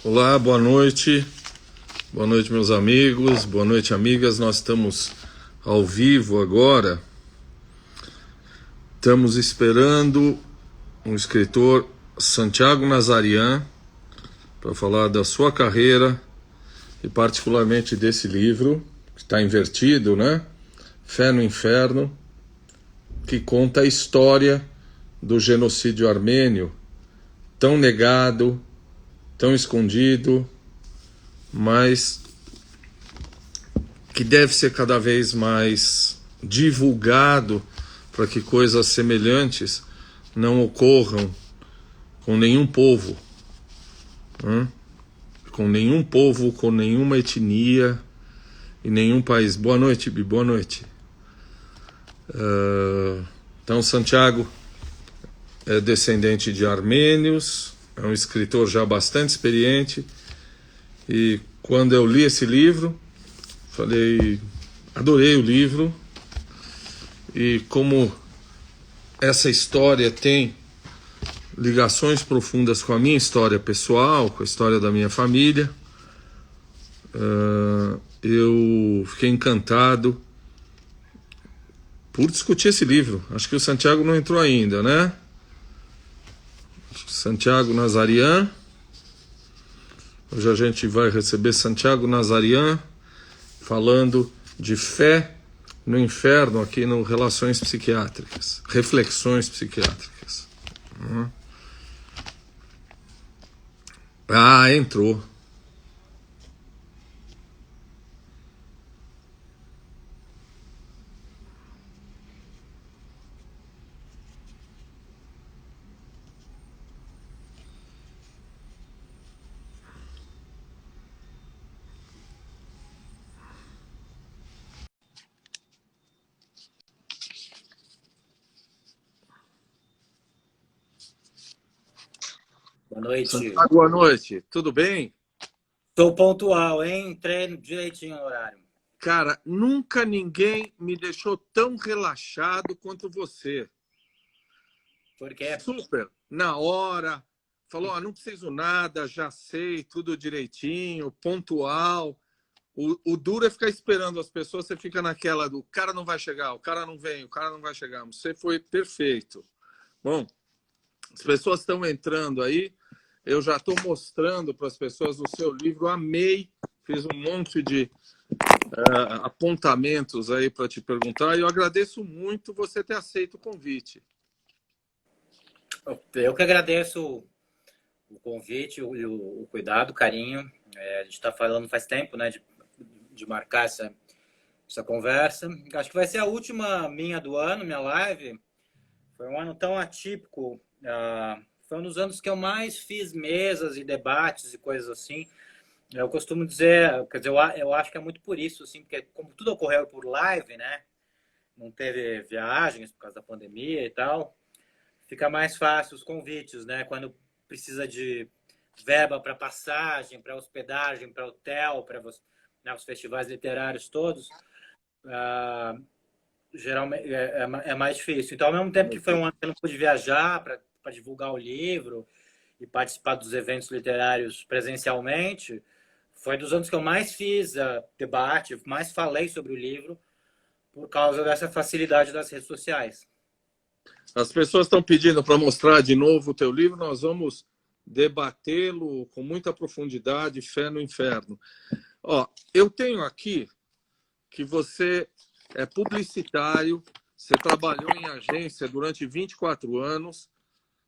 Olá, boa noite. Boa noite, meus amigos. Boa noite, amigas. Nós estamos ao vivo agora. Estamos esperando um escritor, Santiago Nazarian, para falar da sua carreira e particularmente desse livro, que está invertido, né? Fé no Inferno, que conta a história do genocídio armênio, tão negado, tão escondido, mas que deve ser cada vez mais divulgado para que coisas semelhantes não ocorram com nenhum povo, né? Com nenhum povo, com nenhuma etnia e nenhum país. Boa noite, Bi, boa noite. Então, Santiago é descendente de armênios, é um escritor já bastante experiente, e quando eu li esse livro, falei, adorei o livro, e como essa história tem ligações profundas com a minha história pessoal, com a história da minha família, eu fiquei encantado por discutir esse livro. Acho que o Santiago não entrou ainda, né? Santiago Nazarian. Hoje a gente vai receber Santiago Nazarian falando de fé no inferno aqui no Relações Psiquiátricas, Reflexões Psiquiátricas. Ah, entrou. Boa noite. Santiago, boa noite. Tudo bem? Tô pontual, hein? Treino direitinho no horário. Cara, nunca ninguém me deixou tão relaxado quanto você. Por quê? Super, na hora. Falou, não preciso nada, já sei, tudo direitinho, pontual. O duro é ficar esperando as pessoas, você fica naquela do cara não vai chegar, o cara não vem, o cara não vai chegar. Você foi perfeito. Bom, as pessoas estão entrando aí, eu já estou mostrando para as pessoas o seu livro, amei, fiz um monte de apontamentos aí para te perguntar e eu agradeço muito você ter aceito o convite. Eu que agradeço o convite, o cuidado, o carinho. A gente está falando faz tempo, né, de marcar essa conversa. Acho que vai ser a última minha do ano, minha live. Foi um ano tão atípico. Foi um dos anos que eu mais fiz mesas e debates e coisas assim. Eu costumo dizer, quer dizer, eu acho que é muito por isso, assim, porque como tudo ocorreu por live, né? Não teve viagens por causa da pandemia e tal, fica mais fácil os convites, né? Quando precisa de verba para passagem, para hospedagem, para hotel, para né, os festivais literários todos, geralmente é mais difícil. Então, ao mesmo tempo que foi um ano que eu não pude viajar para divulgar o livro e participar dos eventos literários presencialmente, foi dos anos que eu mais fiz debate, mais falei sobre o livro, por causa dessa facilidade das redes sociais. As pessoas estão pedindo para mostrar de novo o teu livro, nós vamos debatê-lo com muita profundidade, Fé no Inferno. Ó, eu tenho aqui que você é publicitário, você trabalhou em agência durante 24 anos,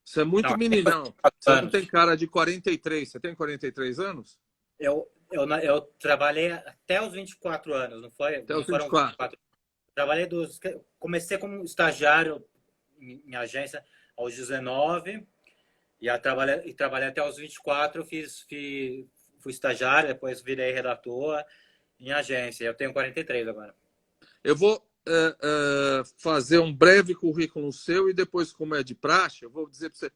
você é muito meninão, você não tem cara de 43, você tem 43 anos? Eu trabalhei até os 24 anos, não foi? Até Não os foram 24. 24. Comecei como estagiário em agência aos 19 e trabalhei até os 24. Fui estagiário, depois virei redator em agência. Eu tenho 43 agora. Eu vou fazer um breve currículo seu e depois, como é de praxe, eu vou dizer para você,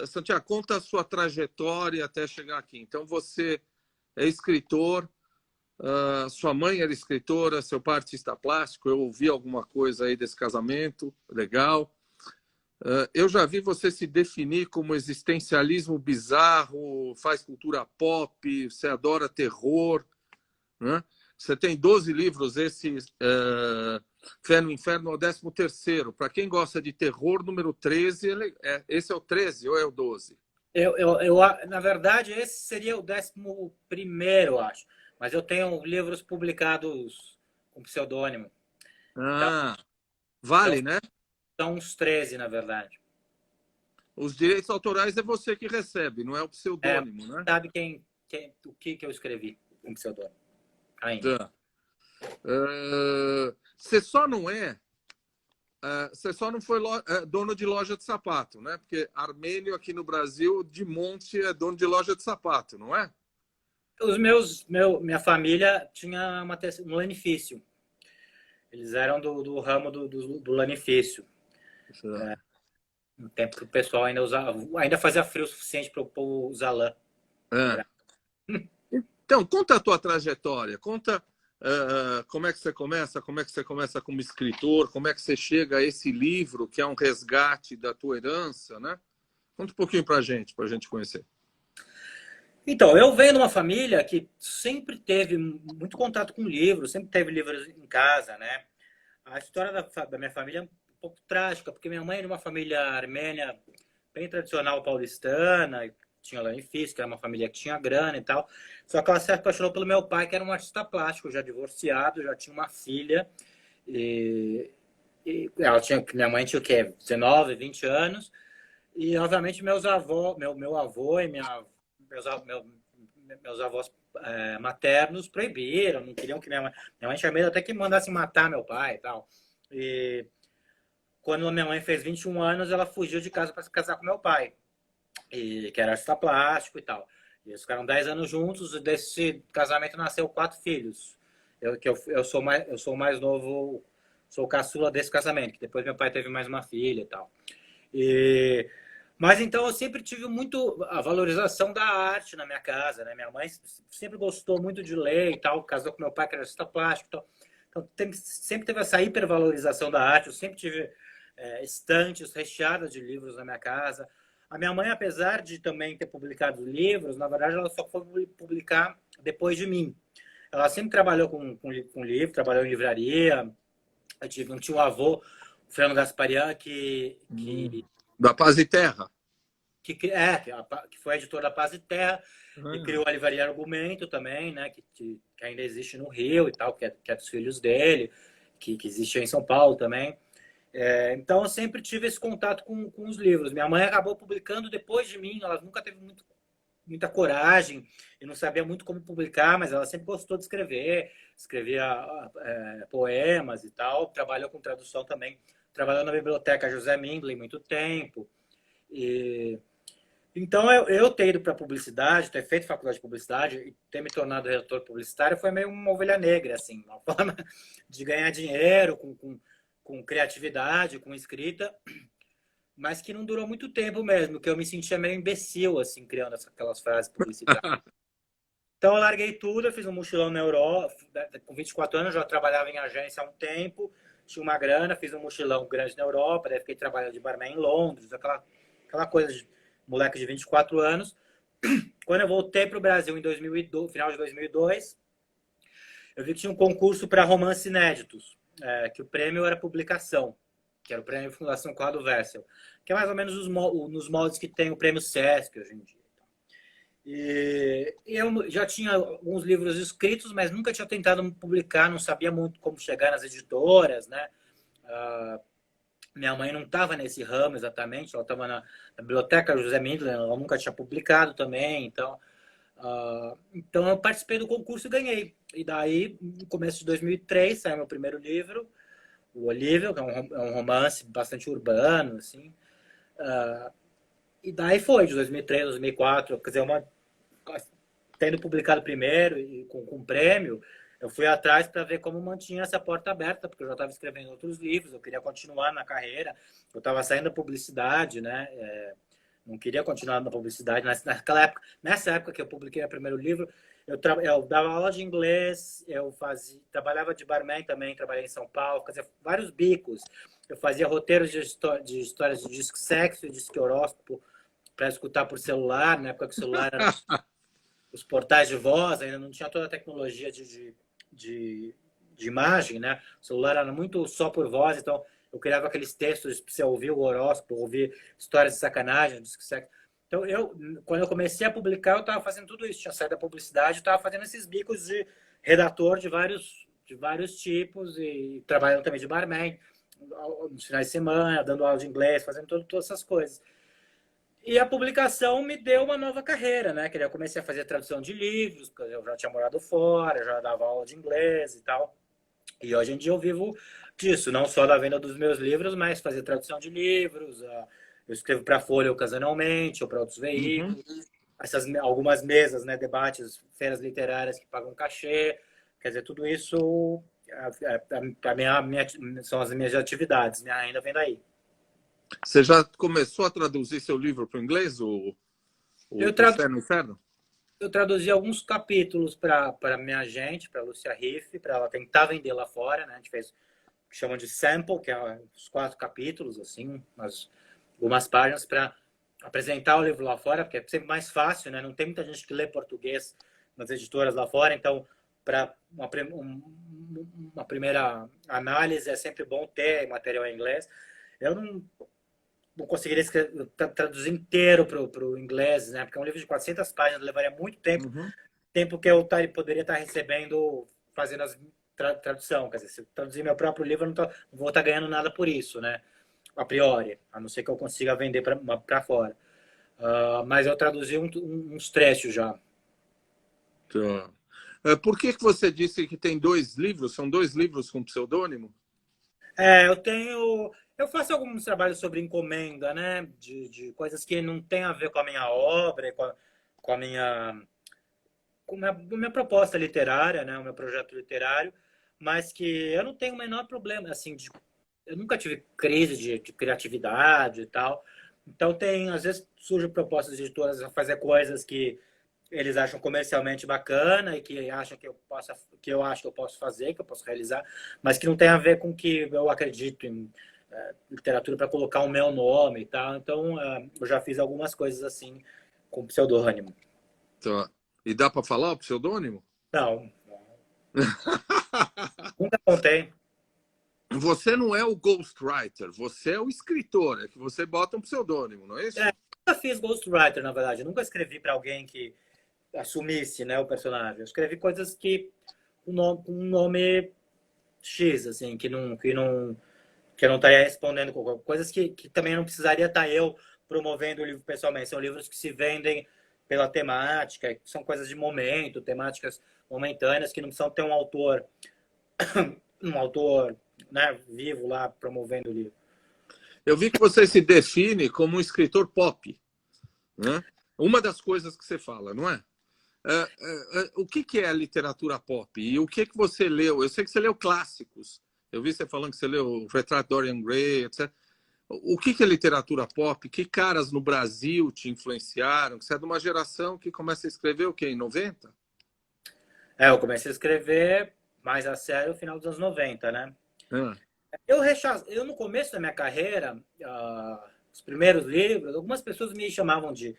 Santiago, conta a sua trajetória até chegar aqui. Então, você é escritor, sua mãe era escritora, seu pai artista plástico, eu ouvi alguma coisa aí desse casamento, legal. Eu já vi você se definir como existencialismo bizarro, faz cultura pop, você adora terror, né? Você tem 12 livros, esse Fé no Inferno é o 13º. Para quem gosta de terror, número 13, esse é o 13 ou é o 12? Na verdade, esse seria o 11º, acho. Mas eu tenho livros publicados com pseudônimo. Então, Ah, então vale, né? são uns 13, na verdade. Os direitos autorais é você que recebe, não é o É, pseudônimo, né? sabe o que eu escrevi com pseudônimo ainda. Tá. Você só não você só não foi dono de loja de sapato, né? Porque armênio aqui no Brasil, de monte, é dono de loja de sapato, não é? Minha família tinha um lanifício. Eles eram do ramo do lanifício. No tempo que o pessoal ainda fazia frio o suficiente para eu usar lã. É. Então, conta a tua trajetória, conta como é que você começa como escritor, como é que você chega a esse livro, que é um resgate da tua herança, né? Conta um pouquinho pra gente conhecer. Então, eu venho de uma família que sempre teve muito contato com livros, sempre teve livros em casa, né? A história da minha família é um pouco trágica, porque minha mãe é de uma família armênia bem tradicional paulistana, tinha lanifício, que era uma família que tinha grana e tal. Só que ela se apaixonou pelo meu pai, que era um artista plástico, já divorciado, já tinha uma filha. E minha mãe tinha o quê? 19, 20 anos. E, obviamente, meu avô e meus avós maternos proibiram, não queriam que minha mãe tinha medo até que mandasse matar meu pai e tal. E quando a minha mãe fez 21 anos, ela fugiu de casa para se casar com meu pai, que era artista plástico e tal. E eles ficaram 10 anos juntos, e desse casamento nasceu 4 filhos. Eu sou o mais novo, sou o caçula desse casamento, que depois meu pai teve mais uma filha e tal. Mas então eu sempre tive muito a valorização da arte na minha casa, né? Minha mãe sempre gostou muito de ler e tal, casou com meu pai que era artista plástico e tal. Então sempre teve essa hipervalorização da arte, eu sempre tive estantes recheadas de livros na minha casa. A minha mãe, apesar de também ter publicado livros, na verdade ela só foi publicar depois de mim. Ela sempre trabalhou com livro, trabalhou em livraria. Eu tinha um avô, o Fernando Gasparian, Da Paz e Terra. que foi editor da Paz e Terra e Ah. criou a Livraria Argumento também, né, que ainda existe no Rio e tal, que é dos filhos dele, que existe em São Paulo também. Então eu sempre tive esse contato com os livros. Minha mãe acabou publicando depois de mim, ela nunca teve muita coragem e não sabia muito como publicar, mas ela sempre gostou de escrever, escrevia poemas e tal, trabalhou com tradução também, trabalhou na biblioteca José Mindlin muito tempo. Então, eu ter ido para publicidade, ter feito faculdade de publicidade e ter me tornado redator publicitário foi meio uma ovelha negra, assim, uma forma de ganhar dinheiro com criatividade, com escrita, mas que não durou muito tempo mesmo, que eu me sentia meio imbecil, assim, criando aquelas frases publicitárias. Então, eu larguei tudo, eu fiz um mochilão na Europa, com 24 anos, já trabalhava em agência há um tempo, tinha uma grana, fiz um mochilão grande na Europa, daí fiquei trabalhando de barman em Londres, aquela coisa de moleque de 24 anos. Quando eu voltei para o Brasil em 2002, final de 2002, eu vi que tinha um concurso para romances inéditos, que o prêmio era publicação, que era o prêmio Fundação Cláudio Wessel, que é mais ou menos nos moldes que tem o prêmio Sesc hoje em dia. E eu já tinha alguns livros escritos, mas nunca tinha tentado publicar, não sabia muito como chegar nas editoras, né? Minha mãe não estava nesse ramo exatamente, ela estava na biblioteca José Mindlin, ela nunca tinha publicado também, então eu participei do concurso e ganhei. E daí, no começo de 2003, saiu meu primeiro livro, O Olívio, que é um romance bastante urbano, assim. E daí foi, de 2003 a 2004, quer dizer, tendo publicado primeiro e com prêmio, eu fui atrás para ver como mantinha essa porta aberta, porque eu já estava escrevendo outros livros, eu queria continuar na carreira, eu estava saindo da publicidade, né? não queria continuar na publicidade. Nessa época que eu publiquei o primeiro livro, eu dava aula de inglês, trabalhava de barman também, trabalhei em São Paulo, fazia vários bicos. Eu fazia roteiros de histórias de disco sexo e disco horóscopo para escutar por celular, na época que o celular era os portais de voz, ainda não tinha toda a tecnologia de imagem, né? O celular era muito só por voz, então eu criava aqueles textos para você ouvir o horóscopo, ouvir histórias de sacanagem, disco sexo. Então, quando eu comecei a publicar, eu estava fazendo tudo isso. Tinha saído da publicidade, estava fazendo esses bicos de redator de vários tipos e trabalhando também de barman, nos finais de semana, dando aula de inglês, fazendo todas essas coisas. E a publicação me deu uma nova carreira, né? Que eu comecei a fazer tradução de livros, porque eu já tinha morado fora, já dava aula de inglês e tal. E hoje em dia eu vivo disso, não só da venda dos meus livros, mas fazer tradução de livros. Eu escrevo para a Folha ocasionalmente, ou para outros veículos. Algumas mesas, né, debates, feiras literárias que pagam cachê. Quer dizer, tudo isso são as minhas atividades. Minha renda vem daí. Você já começou a traduzir seu livro para o inglês, o Fé no Inferno? Eu traduzi alguns capítulos para minha agente, para a Lúcia Riff, para ela tentar vender lá fora, né? A gente fez o que chamam de sample, que é os 4 capítulos, assim, algumas páginas para apresentar o livro lá fora, porque é sempre mais fácil, né? Não tem muita gente que lê português nas editoras lá fora, então para uma primeira análise é sempre bom ter material em inglês. Eu não conseguiria traduzir inteiro para o inglês, né? Porque é um livro de 400 páginas, levaria muito tempo, tempo que eu poderia estar recebendo, fazendo a tradução. Quer dizer, se eu traduzir meu próprio livro, eu não vou estar ganhando nada por isso, né? A priori, a não ser que eu consiga vender para fora. Mas eu traduzi uns trechos já. Tá. Por que você disse que tem 2 livros? São 2 livros com pseudônimo? Eu faço alguns trabalhos sobre encomenda, né? De coisas que não tem a ver com a minha obra, com a minha proposta literária, né? O meu projeto literário, mas que eu não tenho o menor problema, assim, eu nunca tive crise de criatividade e tal. Então às vezes surgem propostas de editoras a fazer coisas que eles acham comercialmente bacana e que acham que eu acho que eu posso fazer, que eu posso realizar, mas que não tem a ver com que eu acredito em literatura para colocar o meu nome e tal. Então, eu já fiz algumas coisas assim com pseudônimo. Tá. E dá para falar o pseudônimo? Não. Nunca contei. Você não é o ghostwriter, você é o escritor, é que você bota um pseudônimo, não é isso? Nunca fiz ghostwriter, na verdade. Eu nunca escrevi para alguém que assumisse, né, o personagem. Eu escrevi coisas que com um nome X, assim, que eu não estaria respondendo coisas que também não precisaria estar eu promovendo o livro pessoalmente. São livros que se vendem pela temática, que são coisas de momento, temáticas momentâneas, que não precisam ter um autor, né, vivo lá promovendo o livro. Eu vi que você se define como um escritor pop, né? Uma das coisas que você fala, não é? O que é a literatura pop? E o que você leu? Eu sei que você leu clássicos. Eu vi você falando que você leu o Retrato de Dorian Gray, etc. O que é literatura pop? Que caras no Brasil te influenciaram? Você é de uma geração que começa a escrever o quê? Em 90? Eu comecei a escrever mais a sério no final dos anos 90, né? Eu no começo da minha carreira, os primeiros livros, algumas pessoas me chamavam de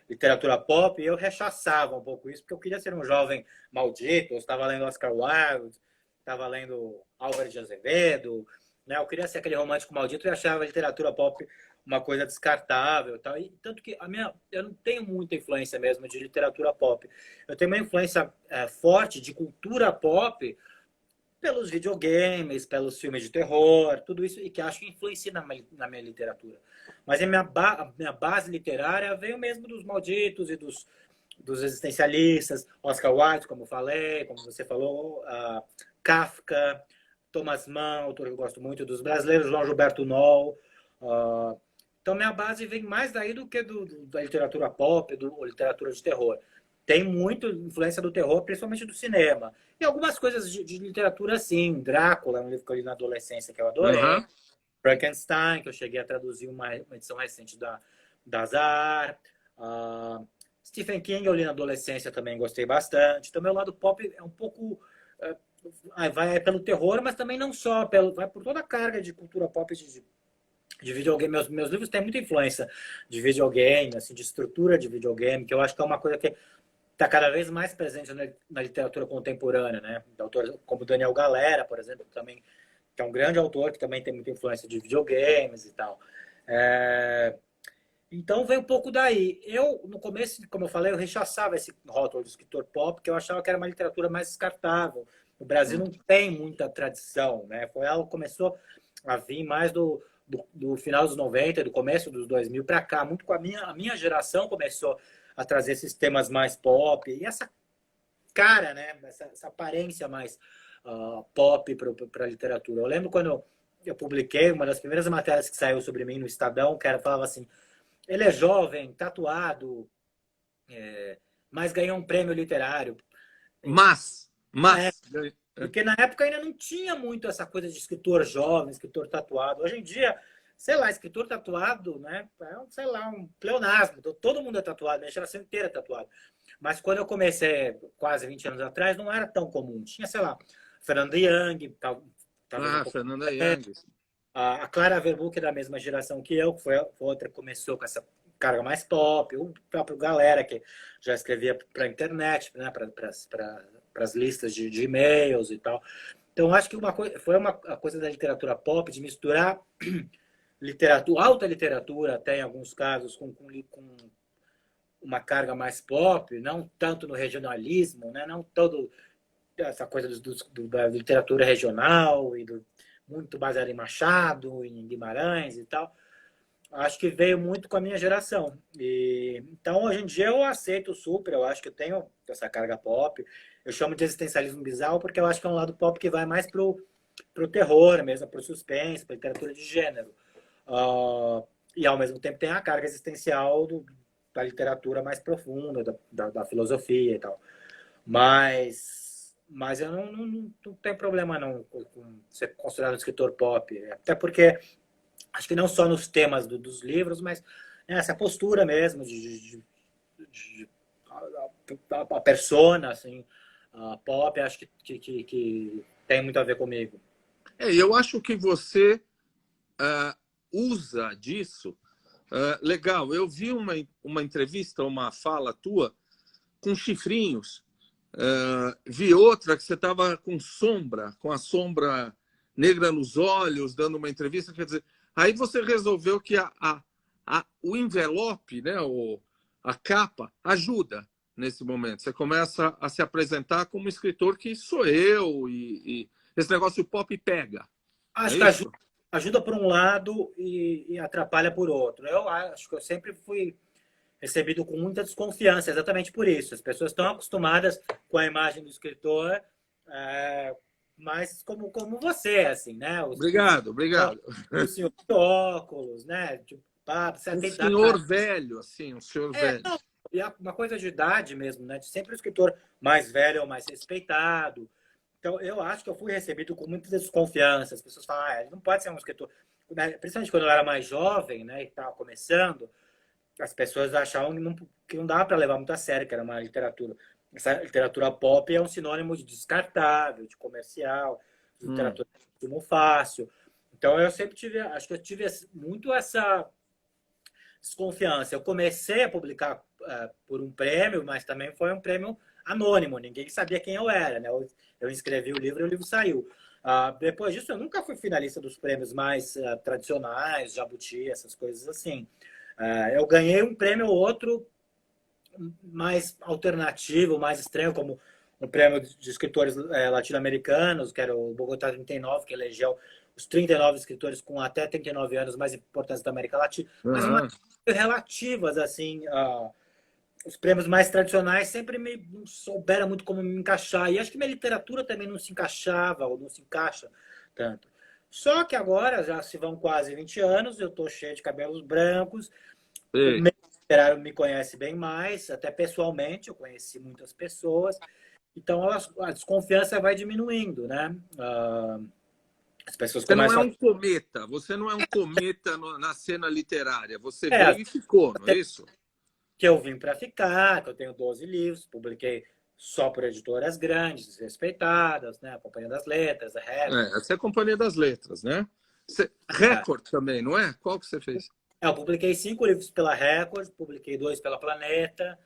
literatura pop e eu rechaçava um pouco isso, porque eu queria ser um jovem maldito. Eu estava lendo Oscar Wilde, estava lendo Álvaro de Azevedo, né? Eu queria ser aquele romântico maldito e achava a literatura pop uma coisa descartável, tal. E tanto que eu não tenho muita influência mesmo de literatura pop. Eu tenho uma influência forte de cultura pop pelos videogames, pelos filmes de terror, tudo isso, e que acho que influencia na minha literatura. Mas a minha base literária veio mesmo dos malditos e dos existencialistas, Oscar Wilde, como eu falei, como você falou, Kafka, Thomas Mann, autor que eu gosto muito, dos brasileiros, João Gilberto Noll. Então, minha base vem mais daí do que da literatura pop, da literatura de terror. Tem muita influência do terror, principalmente do cinema. E algumas coisas de literatura, sim. Drácula, um livro que eu li na adolescência, que eu adorei. Frankenstein, que eu cheguei a traduzir uma edição recente Dazar, Stephen King eu li na adolescência também, gostei bastante. Então, meu lado pop é um pouco... vai pelo terror, mas também não só, vai por toda a carga de cultura pop de videogame. Meus livros têm muita influência de videogame, assim, de estrutura de videogame, que eu acho que é uma coisa que está cada vez mais presente na literatura contemporânea, né? Autores como Daniel Galera, por exemplo, também, que é um grande autor, que também tem muita influência de videogames e tal. Então vem um pouco daí. Eu, no começo, como eu falei, eu rechaçava esse rótulo de escritor pop, porque eu achava que era uma literatura mais descartável. O Brasil não tem muita tradição, né? Foi algo que começou a vir mais do final dos 90, do começo dos 2000 para cá. Muito com a minha geração começou a trazer esses temas mais pop. E essa cara, né? Essa aparência mais pop para a literatura. Eu lembro quando eu publiquei uma das primeiras matérias que saiu sobre mim no Estadão, que falava assim: ele é jovem, tatuado, mas ganhou um prêmio literário. Mas... Porque na época ainda não tinha muito essa coisa de escritor jovem, escritor tatuado. Hoje em dia, sei lá, escritor tatuado, né? Sei lá, um pleonasmo. Todo mundo é tatuado, minha geração inteira é tatuado. Mas quando eu comecei, quase 20 anos atrás, não era tão comum. Tinha, sei lá, Fernanda Young, Fernanda Young. A Clara Verbuck é da mesma geração que eu, que foi outra que começou com essa carga mais pop. O próprio Galera, que já escrevia para a internet, né? Para as listas de e-mails e tal. Então, acho que foi uma coisa da literatura pop de misturar alta literatura, até em alguns casos, com uma carga mais pop, não tanto no regionalismo, né? Não todo essa coisa da literatura regional e muito baseada em Machado, em Guimarães e tal. Acho que veio muito com a minha geração. Então, hoje em dia, eu aceito super. Eu acho que eu tenho essa carga pop. Eu chamo de existencialismo bizarro porque eu acho que é um lado pop que vai mais pro terror mesmo, pro suspense, pra literatura de gênero. E, ao mesmo tempo, tem a carga existencial da literatura mais profunda, da filosofia e tal. Mas eu não tenho problema não com ser considerado um escritor pop. Até porque acho que não só nos temas dos livros, mas essa postura mesmo de a persona, assim, a pop, acho que tem muito a ver comigo. Eu acho que você usa disso. Legal, eu vi uma entrevista, uma fala tua com chifrinhos. Vi outra que você estava com a sombra negra nos olhos, dando uma entrevista. Quer dizer, aí você resolveu que o envelope, né, a capa, ajuda nesse momento. Você começa a se apresentar como escritor que sou eu, e esse negócio pop pega. Acho que ajuda por um lado e atrapalha por outro. Eu acho que eu sempre fui recebido com muita desconfiança, exatamente por isso. As pessoas estão acostumadas com a imagem do escritor, mas como você, assim, né? Obrigado. O senhor de óculos, né? Tipo, um senhor velho, assim, um senhor velho. Não, e uma coisa de idade mesmo, né? De sempre o escritor mais velho ou mais respeitado. Então, eu acho que eu fui recebido com muita desconfiança. As pessoas falam, ele não pode ser um escritor... Principalmente quando eu era mais jovem, né? E estava começando, as pessoas achavam que não dava para levar muito a sério, que era uma literatura. Essa literatura pop é um sinônimo de descartável, de comercial, de literatura de fácil. Então, eu sempre acho que eu tive muito essa desconfiança. Eu comecei a publicar por um prêmio, mas também foi um prêmio anônimo, ninguém sabia quem eu era, né? Eu escrevi o livro e o livro saiu. Depois disso, eu nunca fui finalista dos prêmios mais tradicionais, Jabuti, essas coisas assim. Eu ganhei um prêmio ou outro mais alternativo, mais estranho, como um prêmio de escritores latino-americanos, que era o Bogotá 39, que elegeu os 39 escritores com até 39 anos mais importantes da América Latina. Mas umas relativas, assim, os prêmios mais tradicionais sempre não souberam muito como me encaixar. E acho que minha literatura também não se encaixava, ou não se encaixa tanto. Só que agora, já se vão quase 20 anos, eu estou cheio de cabelos brancos, o meio literário me conhece bem mais, até pessoalmente, eu conheci muitas pessoas, então a desconfiança vai diminuindo, né? As pessoas Você não é começam um cometa, você não é um cometa na cena literária. Você É, veio e ficou, não é isso? que eu vim para ficar, que eu tenho 12 livros, publiquei só por editoras grandes, respeitadas, né? A Companhia das Letras, a Record. Essa é a Companhia das Letras, né? É, Record também, não é? Qual que você fez? eu publiquei 5 livros pela Record, publiquei 2 pela Planeta,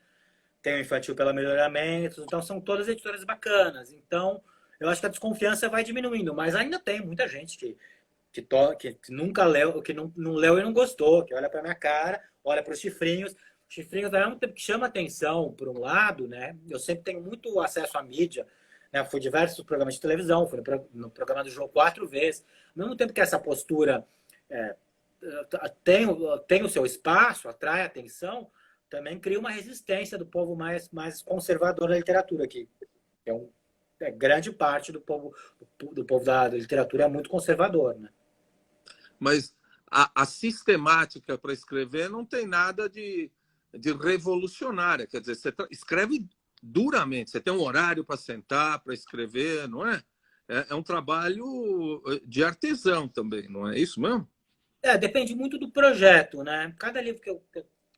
tenho Infantil pela Melhoramentos, então são todas editoras bacanas. Então, eu acho que a desconfiança vai diminuindo, mas ainda tem muita gente que nunca leu, que não leu e não gostou, que olha para minha cara, olha para os chifrinhos. Os chifrinhos, ao mesmo tempo que chama atenção, por um lado, né? Eu sempre tenho muito acesso à mídia, né? Fui em diversos programas de televisão, fui no programa do João 4 vezes. Ao mesmo tempo que essa postura é, tem o seu espaço, atrai atenção, também cria uma resistência do povo mais conservador da literatura, que grande parte do povo da literatura é muito conservador, né? Mas a sistemática para escrever não tem nada de revolucionária. Quer dizer, você escreve duramente, você tem um horário para sentar, para escrever, não é? É um trabalho de artesão também, não é isso mesmo? Depende muito do projeto, né? Cada livro que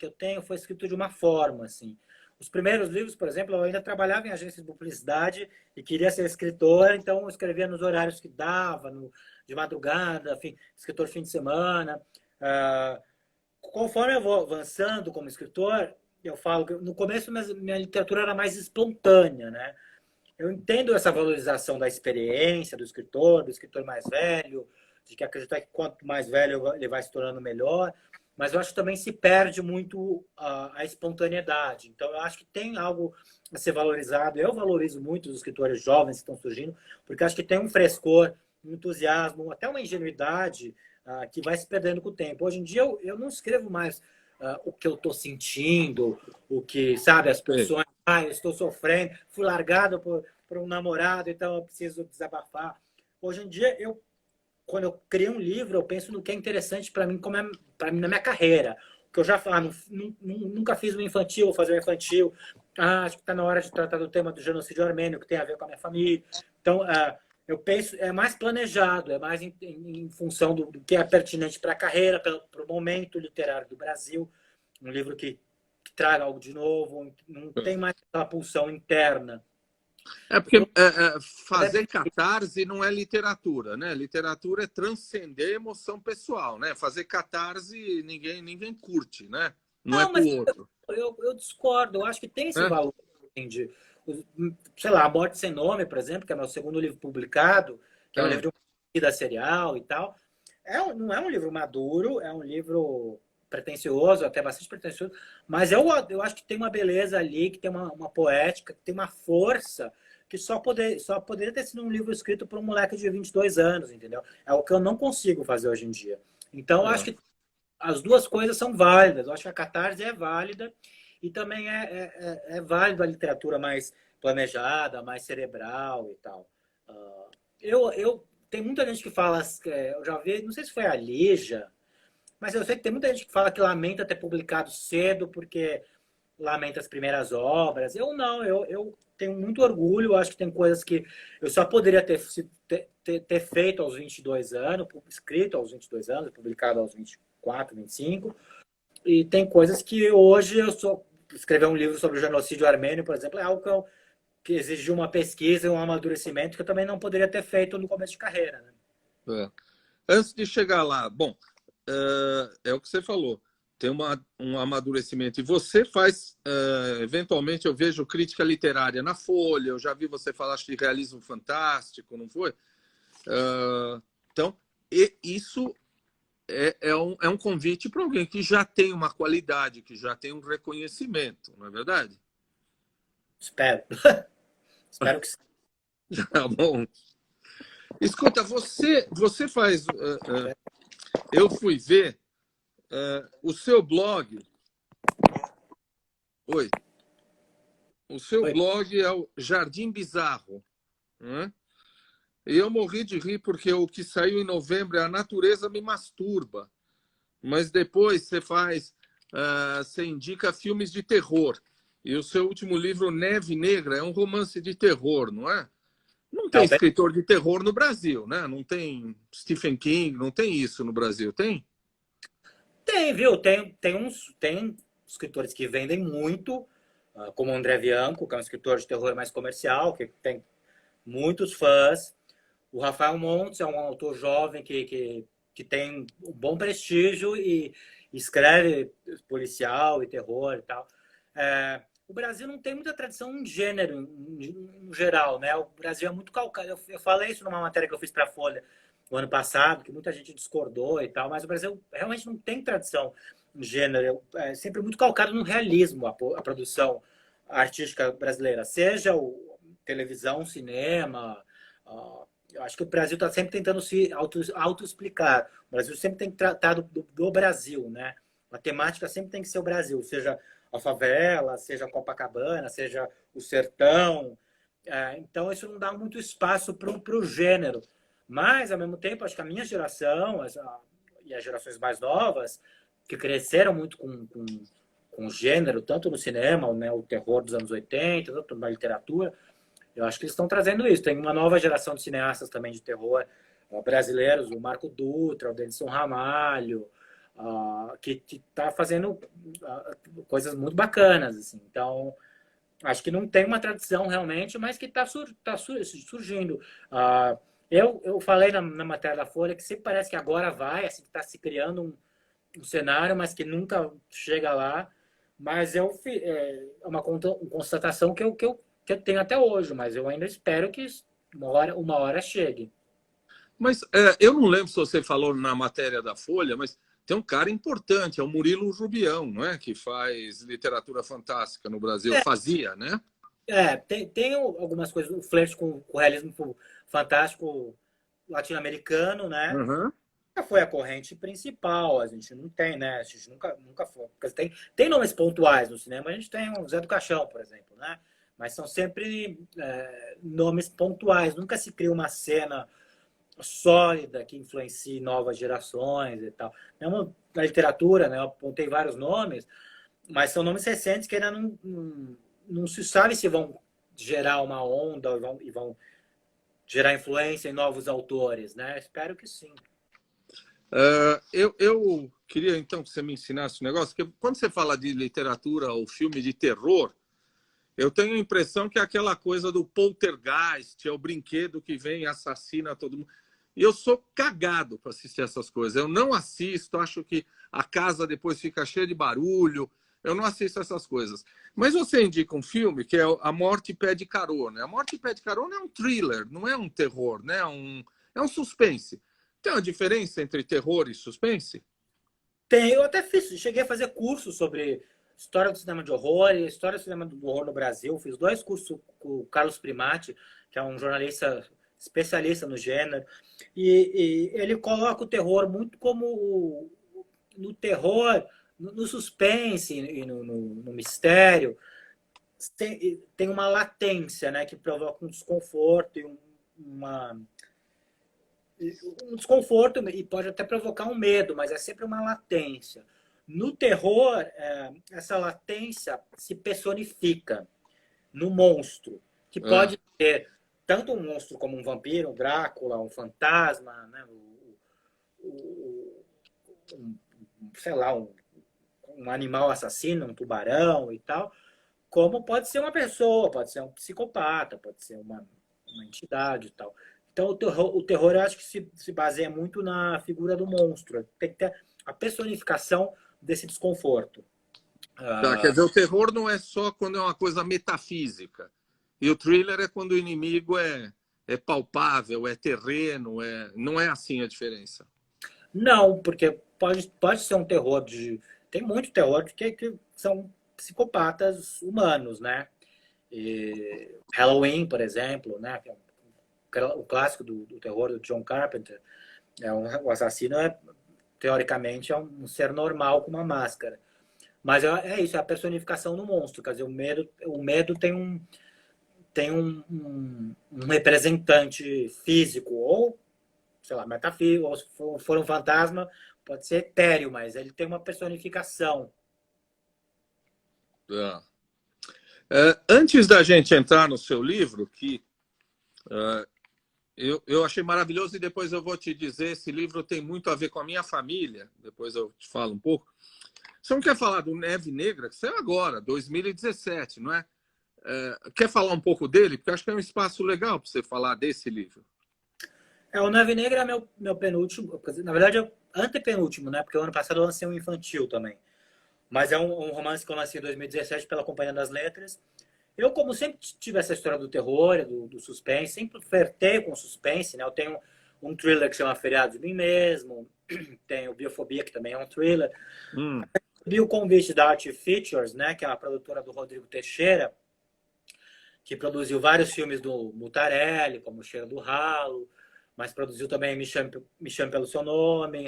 eu tenho foi escrito de uma forma, assim. Os primeiros livros, por exemplo, eu ainda trabalhava em agência de publicidade e queria ser escritor, então eu escrevia nos horários que dava, de madrugada, enfim, escritor fim de semana. Conforme eu vou avançando como escritor, eu falo que no começo minha literatura era mais espontânea, né? Eu entendo essa valorização da experiência do escritor mais velho, de que acreditar que quanto mais velho ele vai se tornando melhor, mas eu acho que também se perde muito a espontaneidade. Então, eu acho que tem algo a ser valorizado. Eu valorizo muito os escritores jovens que estão surgindo, porque acho que tem um frescor, um entusiasmo, até uma ingenuidade que vai se perdendo com o tempo. Hoje em dia, eu não escrevo mais o que eu estou sentindo, o que, sabe, as pessoas... eu estou sofrendo, fui largado por um namorado, então eu preciso desabafar. Hoje em dia, quando eu crio um livro, eu penso no que é interessante para mim, para mim na minha carreira. Que eu já falo, nunca fiz um infantil, vou fazer um infantil. Acho que está na hora de tratar do tema do genocídio armênio, que tem a ver com a minha família. Então, eu penso, é mais planejado, é mais em função do que é pertinente para a carreira, para o momento literário do Brasil. Um livro que traga algo de novo, não tem mais aquela pulsão interna. Porque fazer catarse não é literatura, né? Literatura é transcender a emoção pessoal, né? Fazer catarse ninguém curte, né? Não é pro outro. Eu discordo, eu acho que tem esse valor, entende? Sei lá, A Morte Sem Nome, por exemplo, que é meu segundo livro publicado, que é um livro de uma vida serial e tal. Não é um livro maduro, é um livro pretensioso, até bastante pretensioso, mas eu acho que tem uma beleza ali, que tem uma poética, que tem uma força que só poderia ter sido um livro escrito por um moleque de 22 anos, entendeu? É o que eu não consigo fazer hoje em dia. Então, eu acho que as duas coisas são válidas. Eu acho que a catarse é válida e também é válido a literatura mais planejada, mais cerebral e tal. Tem muita gente que fala, eu já vi, não sei se foi a Lígia, mas eu sei que tem muita gente que fala que lamenta ter publicado cedo porque lamenta as primeiras obras. Eu não, eu tenho muito orgulho, acho que tem coisas que eu só poderia ter feito aos 22 anos, escrito aos 22 anos, publicado aos 24, 25, e tem coisas que hoje escrever um livro sobre o genocídio armênio, por exemplo, é algo que exigiu uma pesquisa e um amadurecimento que eu também não poderia ter feito no começo de carreira, né? Antes de chegar lá, bom, é o que você falou, tem um amadurecimento. E você faz, eventualmente, eu vejo crítica literária na Folha, eu já vi você falar de realismo fantástico, não foi? Então, isso é um convite para alguém que já tem uma qualidade, que já tem um reconhecimento, não é verdade? Espero. Espero que sim. Tá bom. Escuta, você faz... eu fui ver o seu blog. Oi. O seu blog é o Jardim Bizarro. Né? E eu morri de rir porque o que saiu em novembro é A Natureza Me Masturba. Mas depois você indica filmes de terror. E o seu último livro, Neve Negra, é um romance de terror, não é? Não tem Não, escritor de terror no Brasil, né? Não tem Stephen King, não tem isso no Brasil, tem? tem, viu? Tem escritores que vendem muito, como o André Bianco, que é um escritor de terror mais comercial, que tem muitos fãs. O Rafael Montes é um autor jovem que tem um bom prestígio e escreve policial e terror e tal. O Brasil não tem muita tradição em gênero, em geral, né? O Brasil é muito calcado. Eu falei isso numa matéria que eu fiz para a Folha no ano passado, que muita gente discordou e tal, mas o Brasil realmente não tem tradição em gênero. É sempre muito calcado no realismo, a produção artística brasileira, seja televisão, cinema. Eu acho que o Brasil está sempre tentando se auto-explicar. O Brasil sempre tem tratado do Brasil, né? A temática sempre tem que ser o Brasil, seja a favela, seja a Copacabana, seja o sertão. Então, isso não dá muito espaço para o gênero. Mas, ao mesmo tempo, acho que a minha geração e as gerações mais novas, que cresceram muito com o gênero, tanto no cinema, né, o terror dos anos 80, tanto na literatura, eu acho que eles estão trazendo isso. Tem uma nova geração de cineastas também de terror brasileiros, o Marco Dutra, o Denison Ramalho, que está fazendo coisas muito bacanas. Assim. Então, acho que não tem uma tradição realmente, mas que está surgindo. Eu falei na matéria da Folha que sempre parece que agora vai, assim, está se criando um cenário, mas que nunca chega lá. Mas é uma constatação que eu tenho até hoje, mas eu ainda espero que uma hora chegue. Mas eu não lembro se você falou na matéria da Folha, mas tem um cara importante, é o Murilo Rubião, não é? Que faz literatura fantástica no Brasil. Fazia, né? Tem algumas coisas, o flerte com o realismo fantástico latino-americano, né? Uhum. Já foi a corrente principal, a gente não tem, né? A gente nunca foi. Porque tem nomes pontuais no cinema, a gente tem o Zé do Caixão, por exemplo, né? Mas são sempre nomes pontuais, nunca se cria uma cena sólida que influencie novas gerações e tal. Mesmo na literatura, né? Eu apontei vários nomes, mas são nomes recentes que ainda não se sabe se vão gerar uma onda e vão gerar influência em novos autores, né? Espero que sim. Eu queria, então, que você me ensinasse um negócio, que quando você fala de literatura ou filme de terror, eu tenho a impressão que é aquela coisa do poltergeist, é o brinquedo que vem e assassina todo mundo. E eu sou cagado para assistir essas coisas. Eu não assisto, acho que a casa depois fica cheia de barulho. Eu não assisto essas coisas. Mas você indica um filme que é A Morte Pede Carona. A Morte Pede Carona é um thriller, não é um terror, né? É um suspense. Tem uma diferença entre terror e suspense? Tem, eu até cheguei a fazer cursos sobre história do cinema de horror e história do cinema do horror no Brasil. Fiz 2 cursos com o Carlos Primati, que é um jornalista especialista no gênero. E ele coloca o terror muito como no terror, no suspense e no mistério. Tem uma latência, né, que provoca um desconforto e um desconforto e pode até provocar um medo, mas é sempre uma latência. No terror, essa latência se personifica no monstro, que pode ser tanto um monstro como um vampiro, um Drácula, um fantasma, né? Sei lá, um animal assassino, um tubarão e tal, como pode ser uma pessoa, pode ser um psicopata, pode ser uma entidade e tal. Então, o terror eu acho que se baseia muito na figura do monstro. Tem que ter a personificação desse desconforto. Tá, quer dizer, o terror não é só quando é uma coisa metafísica. E o thriller é quando o inimigo é palpável, é terreno, não é assim a diferença. Não, porque pode ser um terror de... Tem muito terror que são psicopatas humanos, né? Halloween, por exemplo, né? O clássico do terror do John Carpenter. O assassino teoricamente, é um ser normal com uma máscara. Mas é isso, é a personificação do monstro. Quer dizer, o medo tem um representante físico, ou, sei lá, metafísico, ou se for um fantasma, pode ser etéreo, mas ele tem uma personificação. Antes da gente entrar no seu livro, que Eu achei maravilhoso e depois eu vou te dizer, esse livro tem muito a ver com a minha família, depois eu te falo um pouco. Você não quer falar do Neve Negra, que saiu agora, 2017, não é? Quer falar um pouco dele? Porque eu acho que é um espaço legal para você falar desse livro. O Neve Negra é meu penúltimo, na verdade é o antepenúltimo, né? Porque o ano passado eu lancei um infantil também. Mas é um romance que eu lancei em 2017 pela Companhia das Letras. Eu, como sempre tive essa história do terror, do suspense, sempre flertei com suspense, né? Eu tenho um thriller que chama Feriado de Mim Mesmo, tenho Biofobia, que também é um thriller. Vi o convite da Art Features, né? Que é a produtora do Rodrigo Teixeira, que produziu vários filmes do Mutarelli, como O Cheiro do Ralo, mas produziu também Me Chame Pelo Seu Nome,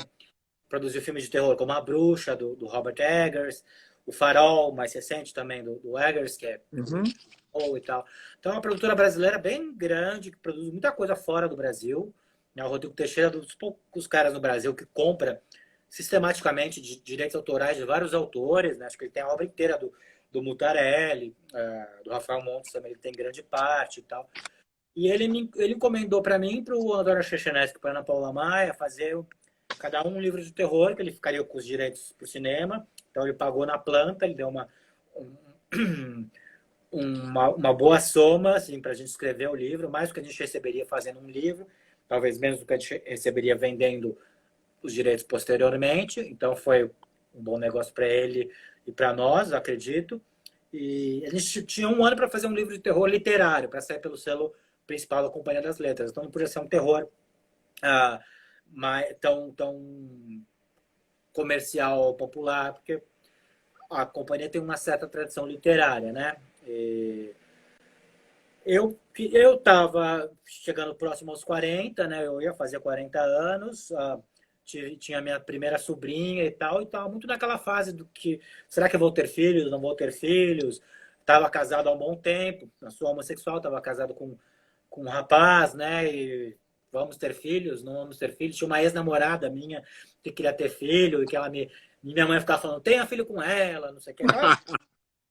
produziu filmes de terror como A Bruxa, do Robert Eggers, O Farol, mais recente também, do Eggers, que é e tal. Então é uma produtora brasileira bem grande, que produz muita coisa fora do Brasil. O Rodrigo Teixeira é um dos poucos caras no Brasil que compra sistematicamente de direitos autorais de vários autores, né? Acho que ele tem a obra inteira do Mutarelli, do Rafael Montes também, ele tem grande parte e tal. E ele encomendou para mim, para o André Chechenesco e para Ana Paula Maia, fazer cada um livro de terror, que ele ficaria com os direitos para o cinema. Então ele pagou na planta, ele deu uma boa soma assim, para a gente escrever o livro, mais do que a gente receberia fazendo um livro, talvez menos do que a gente receberia vendendo os direitos posteriormente. Então foi um bom negócio para ele e para nós, acredito. E a gente tinha um ano para fazer um livro de terror literário, para sair pelo selo principal da Companhia das Letras. Então não podia ser um terror tão comercial ou popular, porque a companhia tem uma certa tradição literária, né? Eu estava chegando próximo aos 40, né? Eu ia fazer 40 anos, tinha minha primeira sobrinha e tal, estava muito naquela fase do que, será que eu vou ter filhos, não vou ter filhos? Estava casado há um bom tempo, eu sou homossexual, estava casado com um rapaz, né? E vamos ter filhos, não vamos ter filhos. Tinha uma ex-namorada minha que queria ter filho e que minha mãe ficava falando, tenha filho com ela, não sei o que.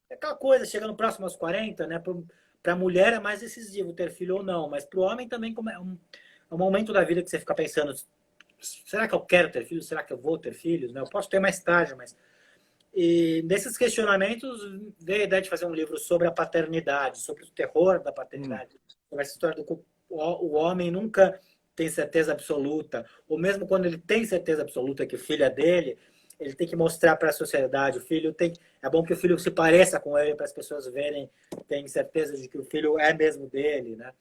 Aquela coisa, chegando próximo aos 40, né? Para a mulher é mais decisivo ter filho ou não, mas para o homem também é um momento da vida que você fica pensando, será que eu quero ter filhos? Será que eu vou ter filhos? Eu posso ter mais tarde, mas... E nesses questionamentos veio a ideia de fazer um livro sobre a paternidade, sobre o terror da paternidade, sobre essa história do que o homem nunca tem certeza absoluta, ou mesmo quando ele tem certeza absoluta que o filho é dele, ele tem que mostrar para a sociedade, é bom que o filho se pareça com ele, para as pessoas verem, tem certeza de que o filho é mesmo dele, né?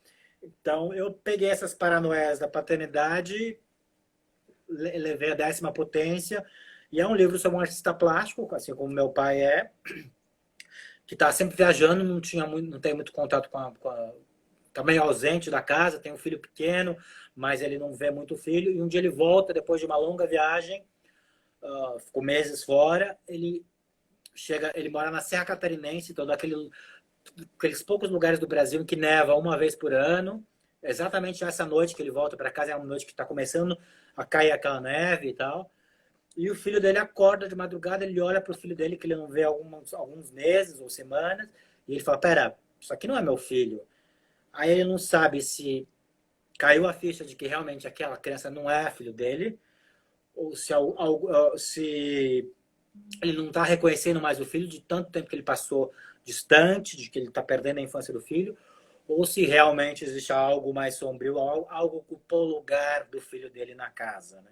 Então eu peguei essas paranoias da paternidade, levei a 10ª potência, e é um livro sobre um artista plástico, assim como meu pai é, que está sempre viajando, não tem muito contato tá meio ausente da casa, tem um filho pequeno, mas ele não vê muito o filho, e um dia ele volta, depois de uma longa viagem, ficou meses fora, ele mora na Serra Catarinense, então aqueles poucos lugares do Brasil em que neva uma vez por ano, exatamente essa noite que ele volta para casa, é uma noite que está começando a cair aquela neve e tal, e o filho dele acorda de madrugada, ele olha para o filho dele, que ele não vê há alguns meses ou semanas, e ele fala, pera, isso aqui não é meu filho. Aí ele não sabe se caiu a ficha de que realmente aquela criança não é filho dele, ou se ele não está reconhecendo mais o filho de tanto tempo que ele passou distante, de que ele está perdendo a infância do filho, ou se realmente existe algo mais sombrio, algo que ocupou o lugar do filho dele na casa, né?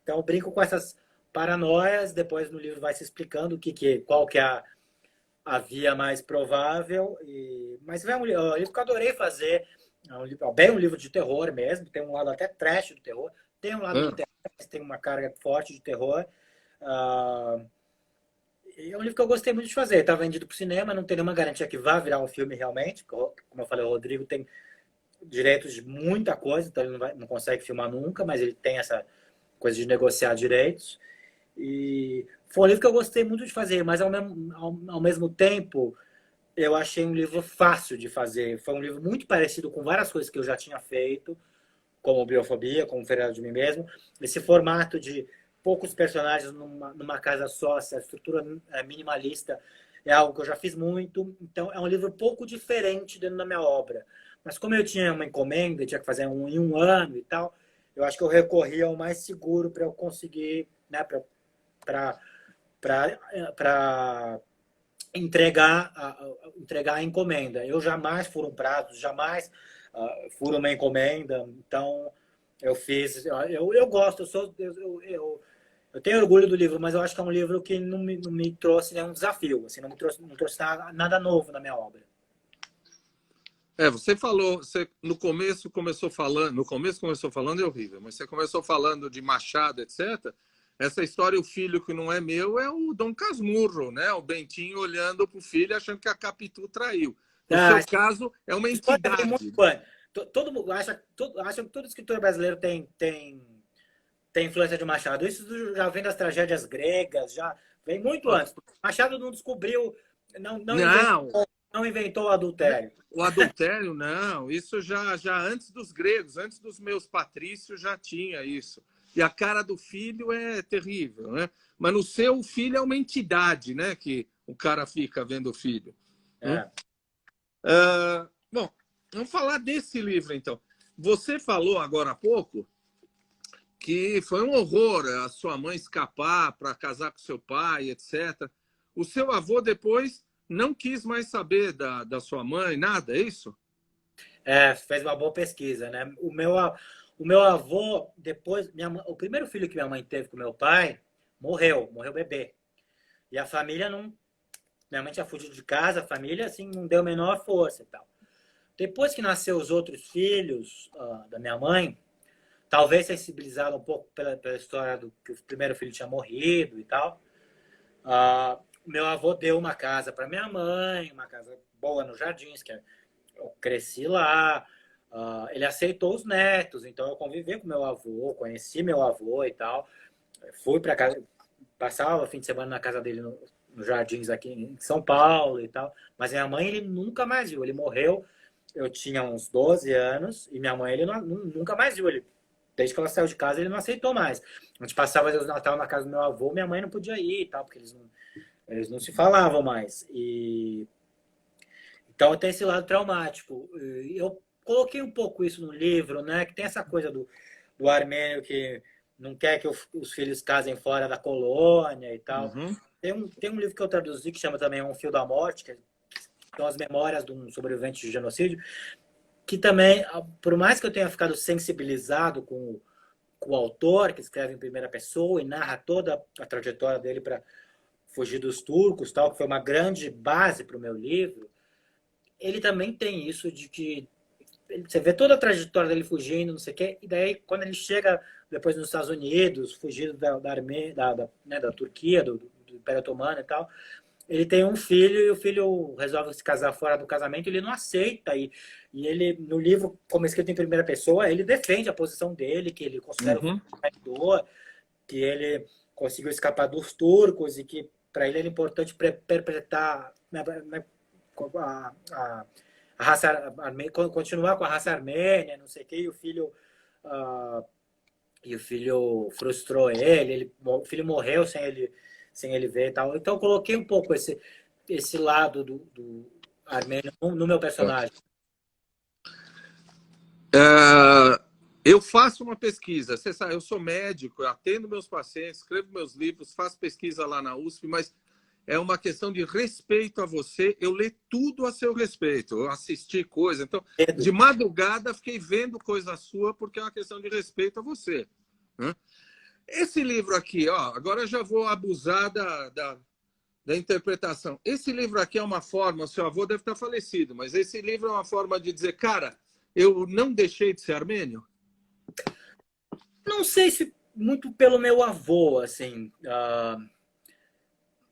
Então eu brinco com essas paranoias, depois no livro vai se explicando qual que é a via mais provável. Mas é um livro que eu adorei fazer, bem um livro de terror mesmo, tem um lado até trash do terror, tem um lado de terror, mas tem uma carga forte de terror. É um livro que eu gostei muito de fazer, está vendido para o cinema, não tem nenhuma garantia que vá virar um filme realmente, como eu falei, o Rodrigo tem direitos de muita coisa, então ele não consegue filmar nunca, mas ele tem essa coisa de negociar direitos. E foi um livro que eu gostei muito de fazer, mas ao mesmo tempo eu achei um livro fácil de fazer. Foi um livro muito parecido com várias coisas que eu já tinha feito, como Biofobia, como Feriado de Mim Mesmo. Esse formato de poucos personagens numa casa só, essa estrutura minimalista, é algo que eu já fiz muito. Então é um livro pouco diferente dentro da minha obra, Mas como eu tinha uma encomenda, tinha que fazer em um ano e tal, eu acho que eu recorri ao mais seguro para eu conseguir, né, para entregar a encomenda. Eu jamais furo um prazo, jamais furo uma encomenda. Então, eu fiz. Eu gosto, eu tenho orgulho do livro, mas eu acho que é um livro que não me trouxe nenhum desafio. Assim, não trouxe nada novo na minha obra. Você falou, você no começo começou falando, é horrível, mas você começou falando de Machado, etc. Essa história, o filho que não é meu, é o Dom Casmurro, né? O Bentinho olhando para o filho achando que a Capitu traiu. No seu caso, é uma entidade. Muito todo mundo acha que todo escritor brasileiro tem influência de Machado. Isso já vem das tragédias gregas, já vem muito antes. Machado não descobriu, não inventou o adultério. O adultério, não. Isso já antes dos gregos, antes dos meus patrícios, já tinha isso. E a cara do filho é terrível, né? Mas no seu, o filho é uma entidade, né? Que o cara fica vendo o filho. Bom, vamos falar desse livro, então. Você falou agora há pouco que foi um horror a sua mãe escapar para casar com seu pai, etc. O seu avô depois não quis mais saber da sua mãe, nada, é isso? Fez uma boa pesquisa, né? O meu avô, depois, o primeiro filho que minha mãe teve com meu pai, morreu bebê. E a família não... Minha mãe tinha fugido de casa, a família, assim, não deu a menor força e tal. Depois que nasceu os outros filhos da minha mãe, talvez sensibilizado um pouco pela história do que o primeiro filho tinha morrido e tal, meu avô deu uma casa para minha mãe, uma casa boa nos Jardins, que eu cresci lá. Ele aceitou os netos, então eu convivi com meu avô, conheci meu avô e tal. Fui para casa, passava o fim de semana na casa dele nos Jardins aqui em São Paulo e tal. Mas minha mãe ele nunca mais viu. Ele morreu, eu tinha uns 12 anos e minha mãe ele nunca mais viu. Desde que ela saiu de casa ele não aceitou mais. A gente passava o Natal na casa do meu avô, minha mãe não podia ir e tal, porque eles não se falavam mais. Então tem esse lado traumático. Eu coloquei um pouco isso no livro, né? Que tem essa coisa do armênio que não quer que os filhos casem fora da colônia e tal. Uhum. Tem um livro que eu traduzi que chama também Um Fio da Morte, que são as memórias de um sobrevivente de genocídio, que também, por mais que eu tenha ficado sensibilizado com o autor, que escreve em primeira pessoa e narra toda a trajetória dele para fugir dos turcos, tal, que foi uma grande base para o meu livro, ele também tem isso de que você vê toda a trajetória dele fugindo, não sei o quê, e daí quando ele chega depois nos Estados Unidos, fugido da Turquia, do Império Otomano e tal, ele tem um filho e o filho resolve se casar fora do casamento, ele não aceita. E ele, no livro, como escrito em primeira pessoa, ele defende a posição dele, que ele considera um traidor, que ele conseguiu escapar dos turcos e que para ele era importante perpetrar a raça continuar com a raça armênia, não sei o que, e o filho frustrou o filho morreu sem ele ver e tal. Então eu coloquei um pouco esse lado do armênio no meu personagem. Eu faço uma pesquisa. Você sabe, eu sou médico, eu atendo meus pacientes, escrevo meus livros, faço pesquisa lá na USP, mas é uma questão de respeito a você. Eu leio tudo a seu respeito. Eu assisti coisa. Então, de madrugada, fiquei vendo coisa sua porque é uma questão de respeito a você. Esse livro aqui, ó, agora eu já vou abusar da interpretação. Esse livro aqui é uma forma, seu avô deve estar falecido, mas esse livro é uma forma de dizer, cara, eu não deixei de ser armênio? Não sei se muito pelo meu avô, assim...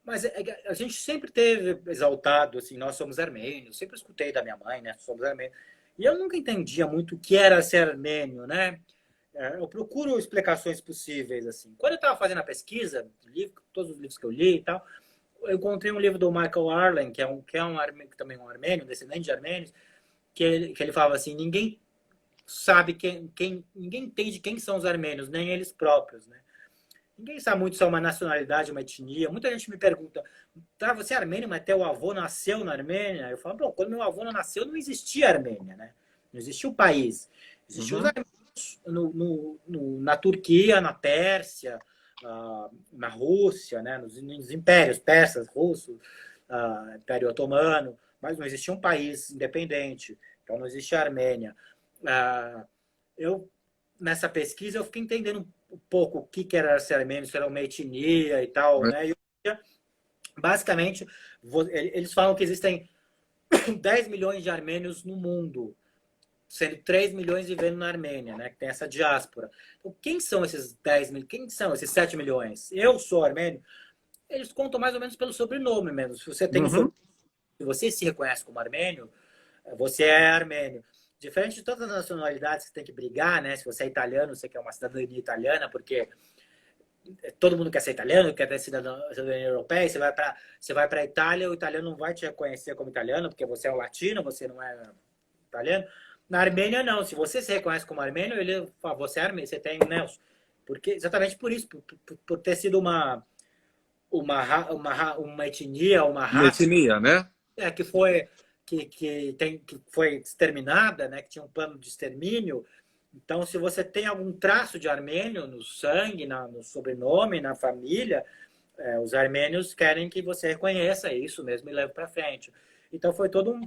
Mas a gente sempre teve exaltado, assim, nós somos armênios. Sempre escutei da minha mãe, né? Somos armênios. E eu nunca entendia muito o que era ser armênio, né? Eu procuro explicações possíveis, assim. Quando eu estava fazendo a pesquisa, todos os livros que eu li e tal, eu encontrei um livro do Michael Arlen, que é um armênio, também um armênio, um descendente de armênios, que ele falava assim, ninguém sabe ninguém entende quem são os armênios, nem eles próprios, né? Ninguém sabe muito se é uma nacionalidade, uma etnia. Muita gente me pergunta, você é armênio, mas teu avô nasceu na Armênia? Eu falo, quando meu avô não nasceu, não existia Armênia, né? Não existia um país. Existiam os Uhum. armênios na Turquia, na Pérsia, na Rússia, né? Nos impérios persas, russos, Império Otomano, mas não existia um país independente. Então não existia a Armênia. Eu, nessa pesquisa, eu fiquei entendendo um pouco o que era ser armênio, se era uma etnia e tal, né? E basicamente, eles falam que existem 10 milhões de armênios no mundo, sendo 3 milhões vivendo na Armênia, né? Que tem essa diáspora. Então, quem são esses 10 milhões? Quem são esses 7 milhões? Eu sou armênio. Eles contam mais ou menos pelo sobrenome mesmo. Se você tem um Uhum. sobrenome, se você se reconhece como armênio, você é armênio. Diferente de todas as nacionalidades que tem que brigar, né? Se você é italiano, você quer uma cidadania italiana, porque todo mundo quer ser italiano, quer ter cidadania europeia, você vai para a Itália, o italiano não vai te reconhecer como italiano, porque você é um latino, você não é italiano. Na Armênia, não. Se você se reconhece como armênio, ele fala, você é armênio, você tem Nelson. Porque, exatamente por isso, por ter sido uma etnia, uma Uma raça etnia, né? que foi que foi exterminada, né, que tinha um plano de extermínio. Então, se você tem algum traço de armênio no sangue, no sobrenome, na família, os armênios querem que você reconheça isso mesmo e leve para frente. Então, foi todo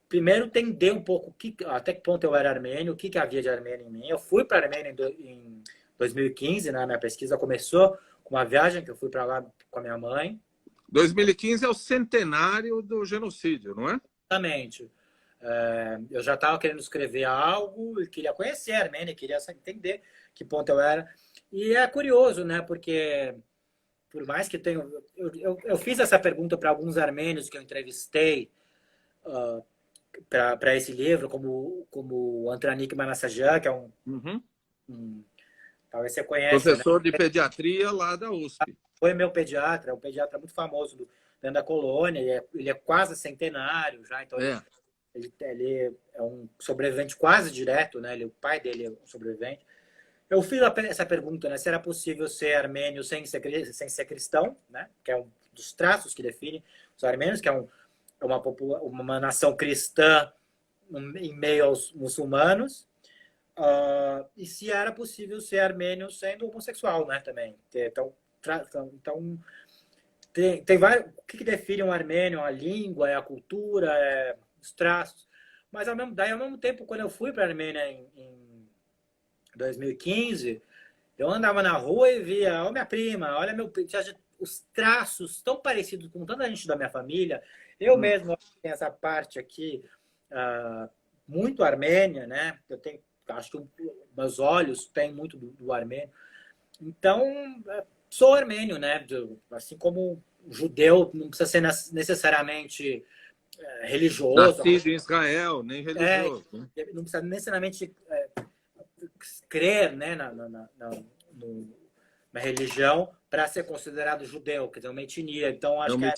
primeiro entender um pouco até que ponto eu era armênio, o que havia de armênio em mim. Eu fui para a Armênia em 2015, né? Minha pesquisa começou com uma viagem que eu fui para lá com a minha mãe. 2015 é o centenário do genocídio, não é? Exatamente. Eu já estava querendo escrever algo e queria conhecer a Armênia, queria entender que ponto eu era. E é curioso, né? Porque por mais que tenha... Eu fiz essa pergunta para alguns armênios que eu entrevistei para esse livro, como o Antranik Manassagyan, que é Uhum. talvez você conhece, né? Professor de pediatria lá da USP. Foi meu pediatra, é um pediatra muito famoso dentro da colônia, ele é quase centenário já, então É. ele é um sobrevivente quase direto, né? O pai dele é um sobrevivente. Eu fiz essa pergunta, né? Se era possível ser armênio sem ser cristão, né? Que é um dos traços que define os armênios, que é uma nação cristã em meio aos muçulmanos. E se era possível ser armênio sendo homossexual, né? Também. Então tem vários. O que define um armênio? A língua, é a cultura, é os traços. Mas ao mesmo tempo, quando eu fui para a Armênia em 2015, eu andava na rua e via, olha minha prima, olha os traços tão parecidos com tanta gente da minha família. Eu mesmo tenho essa parte aqui muito armênia, né? Acho que meus olhos têm muito do armênio. Então, sou armênio, né? Assim como judeu, não precisa ser necessariamente religioso. Nascido em Israel, nem religioso. Não precisa necessariamente crer, né, na religião para ser considerado judeu, quer dizer, uma etnia. Então, acho que é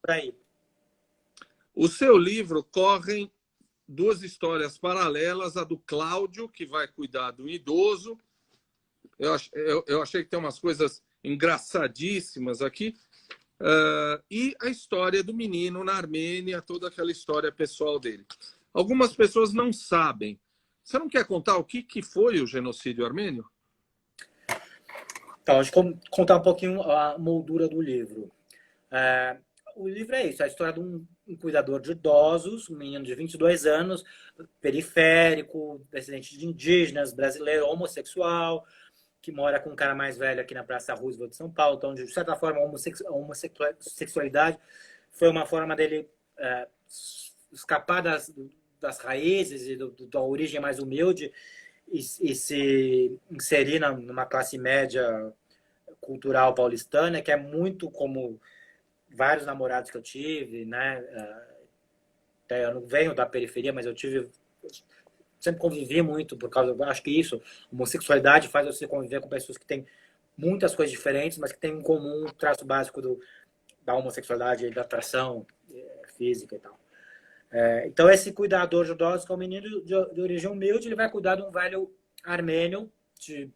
por aí. O seu livro correm duas histórias paralelas, a do Cláudio, que vai cuidar do idoso. Eu achei que tem umas coisas engraçadíssimas aqui. E a história do menino na Armênia, toda aquela história pessoal dele. Algumas pessoas não sabem. Você não quer contar o que foi o genocídio armênio? Então, deixa eu contar um pouquinho a moldura do livro. O livro é isso, a história de um cuidador de idosos, um menino de 22 anos, periférico, descendente de indígenas, brasileiro, homossexual, que mora com um cara mais velho aqui na Praça Roosevelt de São Paulo, então, de certa forma, a homossexualidade foi uma forma dele escapar das raízes e da origem mais humilde e se inserir numa classe média cultural paulistana, que é muito como vários namorados que eu tive, né? Eu não venho da periferia, mas eu sempre convivi muito por causa, acho que isso, homossexualidade faz você conviver com pessoas que têm muitas coisas diferentes, mas que têm em comum o traço básico da homossexualidade e da atração física e tal. Então, esse cuidador de idosos, que é um menino de origem humilde, ele vai cuidar de um velho armênio de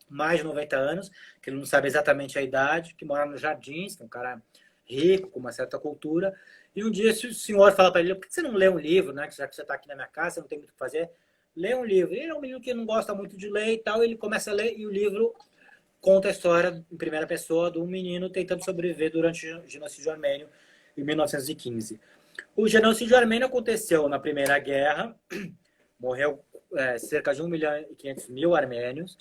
mais de 90 anos, que ele não sabe exatamente a idade, que mora nos Jardins, que é um cara rico, com uma certa cultura. E um dia o senhor fala para ele, por que você não lê um livro, né? Já que você está aqui na minha casa, você não tem muito o que fazer, lê um livro. Ele é um menino que não gosta muito de ler e tal, ele começa a ler e o livro conta a história em primeira pessoa de um menino tentando sobreviver durante o genocídio armênio em 1915. O genocídio armênio aconteceu na Primeira Guerra, morreu cerca de 1.500.000 armênios.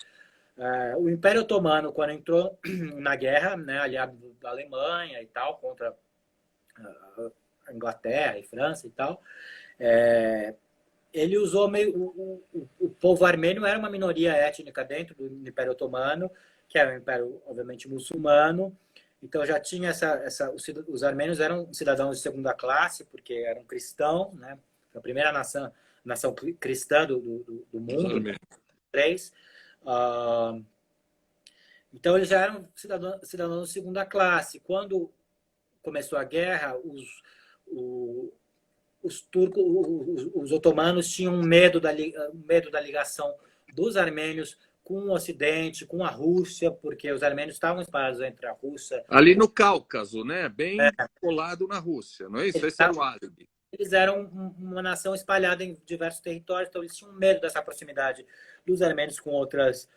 O Império Otomano, quando entrou na guerra, né, aliado da Alemanha e tal, contra a Inglaterra e França e tal, ele usou o povo armênio era uma minoria étnica dentro do Império Otomano, que era um império, obviamente, muçulmano. Então já tinha os armênios eram cidadãos de segunda classe, porque eram cristãos, né? A primeira nação cristã do mundo, três. Então eles já eram cidadãos de segunda classe. Quando começou a guerra, os turcos, os otomanos tinham medo da ligação dos armênios com o Ocidente, com a Rússia, porque os armênios estavam espalhados entre a Rússia... Ali no Cáucaso, né? Bem colado na Rússia, não é isso? Esse era o árabe. Eles eram uma nação espalhada em diversos territórios, então eles tinham medo dessa proximidade dos armênios com outras...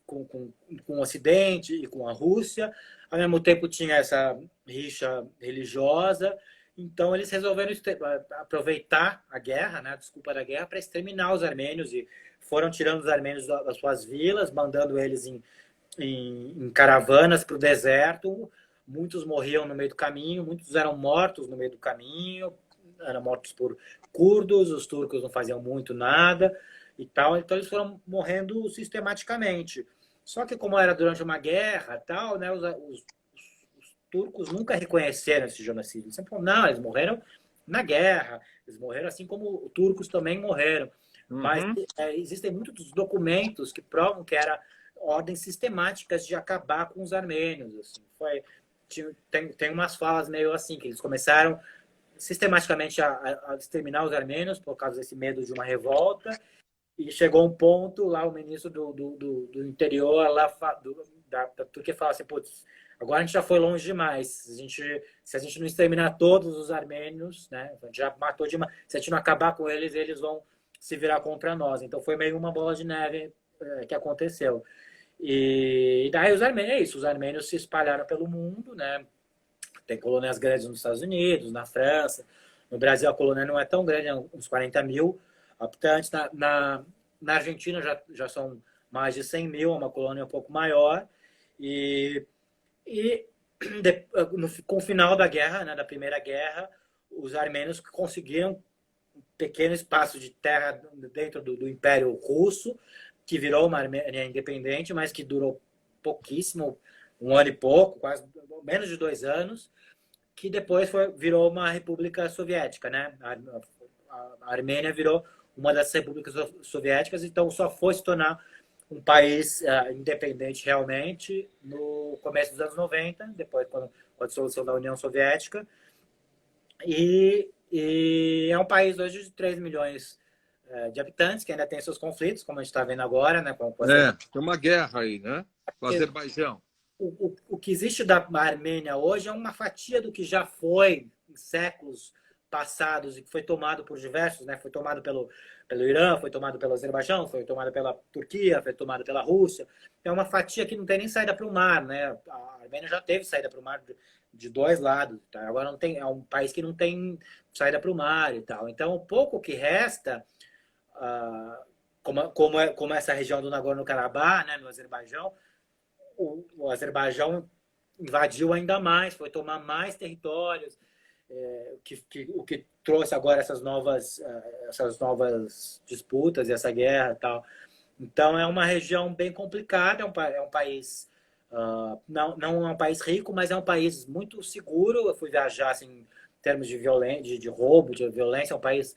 com o Ocidente e com a Rússia. Ao mesmo tempo tinha essa rixa religiosa. Então eles resolveram aproveitar a guerra, né, a desculpa da guerra, para exterminar os armênios e foram tirando os armênios das suas vilas, mandando eles em caravanas para o deserto. Muitos morriam no meio do caminho, muitos eram mortos no meio do caminho, eram mortos por curdos, os turcos não faziam muito nada e tal. Então eles foram morrendo sistematicamente. Só que como era durante uma guerra, tal, né, os turcos nunca reconheceram esse genocídio. Eles sempre falaram, não, eles morreram na guerra, eles morreram assim como os turcos também morreram. Mas existem muitos documentos que provam que era ordens sistemáticas de acabar com os armênios. Assim. Tem umas falas meio assim, que eles começaram sistematicamente a exterminar os armênios por causa desse medo de uma revolta, e chegou um ponto lá, o ministro do interior lá, da Turquia fala assim, putz, agora a gente já foi longe demais. Se a gente não exterminar todos os armênios, né, a gente já matou demais. Se a gente não acabar com eles, eles vão se virar contra nós. Então foi meio uma bola de neve que aconteceu. E daí os armênios se espalharam pelo mundo, né? Tem colônias grandes nos Estados Unidos, na França. No Brasil a colônia não é tão grande, é uns 40.000 habitantes. Na Argentina já são mais de 100.000, é uma colônia um pouco maior. Com o final da guerra, né, da Primeira Guerra, os armênios conseguiram um pequeno espaço de terra dentro do Império Russo, que virou uma Armênia independente, mas que durou pouquíssimo, 1 ano e pouco, quase menos de 2 anos, que depois virou uma república soviética, né? A Armênia virou uma das repúblicas soviéticas, então só foi se tornar um país independente realmente no começo dos anos 90, depois com a dissolução da União Soviética. E é um país hoje de 3 milhões de habitantes, que ainda tem seus conflitos, como a gente está vendo agora. Né, tem uma guerra aí, né? Com o Azerbaijão. O que existe da Armênia hoje é uma fatia do que já foi em séculos passados e que foi tomado por diversos, né? Foi tomado pelo Irã, foi tomado pelo Azerbaijão, foi tomado pela Turquia, foi tomado pela Rússia. É uma fatia que não tem nem saída para o mar, né? A Armênia já teve saída para o mar de 2 lados, tá? Agora não tem, é um país que não tem saída para o mar e tal. Então, o pouco que resta, como essa região do Nagorno-Karabakh, né, no Azerbaijão, o Azerbaijão invadiu ainda mais, foi tomar mais territórios, o que trouxe agora essas novas disputas e essa guerra e tal. Então é uma região bem complicada, é um país não é um país rico, mas é um país muito seguro. Eu fui viajar assim, em termos de violência, de roubo, de violência, é um país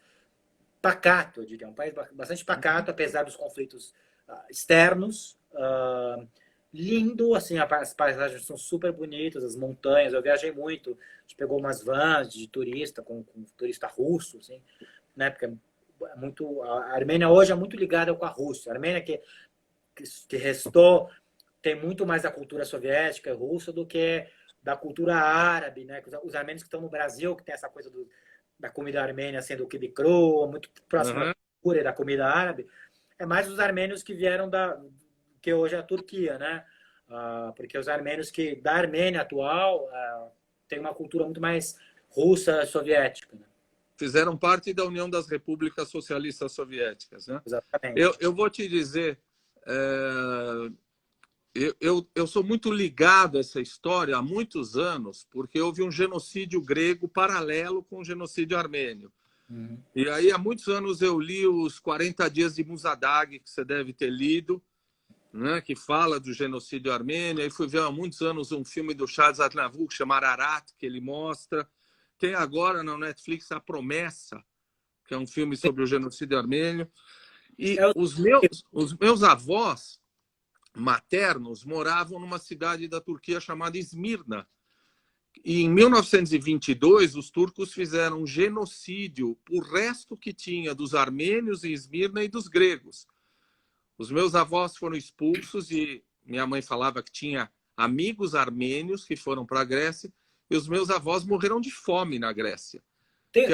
pacato, eu diria, um país bastante pacato, apesar dos conflitos externos. Lindo, assim, as paisagens são super bonitas, as montanhas. Eu viajei muito, a gente pegou umas vans de turista, com turista russo, assim, né? Porque a Armênia hoje é muito ligada com a Rússia. A Armênia que restou tem muito mais a cultura soviética e russa do que da cultura árabe, né? Os armênios que estão no Brasil, que tem essa coisa da comida armênia sendo quibe cru, muito próxima da cultura e da comida árabe, é mais os armênios que vieram que hoje é a Turquia, né? Porque os armênios da Armênia atual tem uma cultura muito mais russa, soviética, né? Fizeram parte da União das Repúblicas Socialistas Soviéticas, né? Exatamente. Eu vou te dizer, eu sou muito ligado a essa história há muitos anos, porque houve um genocídio grego paralelo com o genocídio armênio. E aí, há muitos anos, eu li os 40 Dias de Musadag, que você deve ter lido, né, que fala do genocídio armênio. Aí fui ver há muitos anos um filme do Charles Aznavour, chamado Ararat, que ele mostra. Tem agora na Netflix A Promessa, que é um filme sobre o genocídio armênio. E os meus avós maternos moravam numa cidade da Turquia chamada Esmirna. E em 1922, os turcos fizeram um genocídio por resto que tinha dos armênios em Esmirna e dos gregos. Os meus avós foram expulsos e minha mãe falava que tinha amigos armênios que foram para a Grécia e os meus avós morreram de fome na Grécia. Tem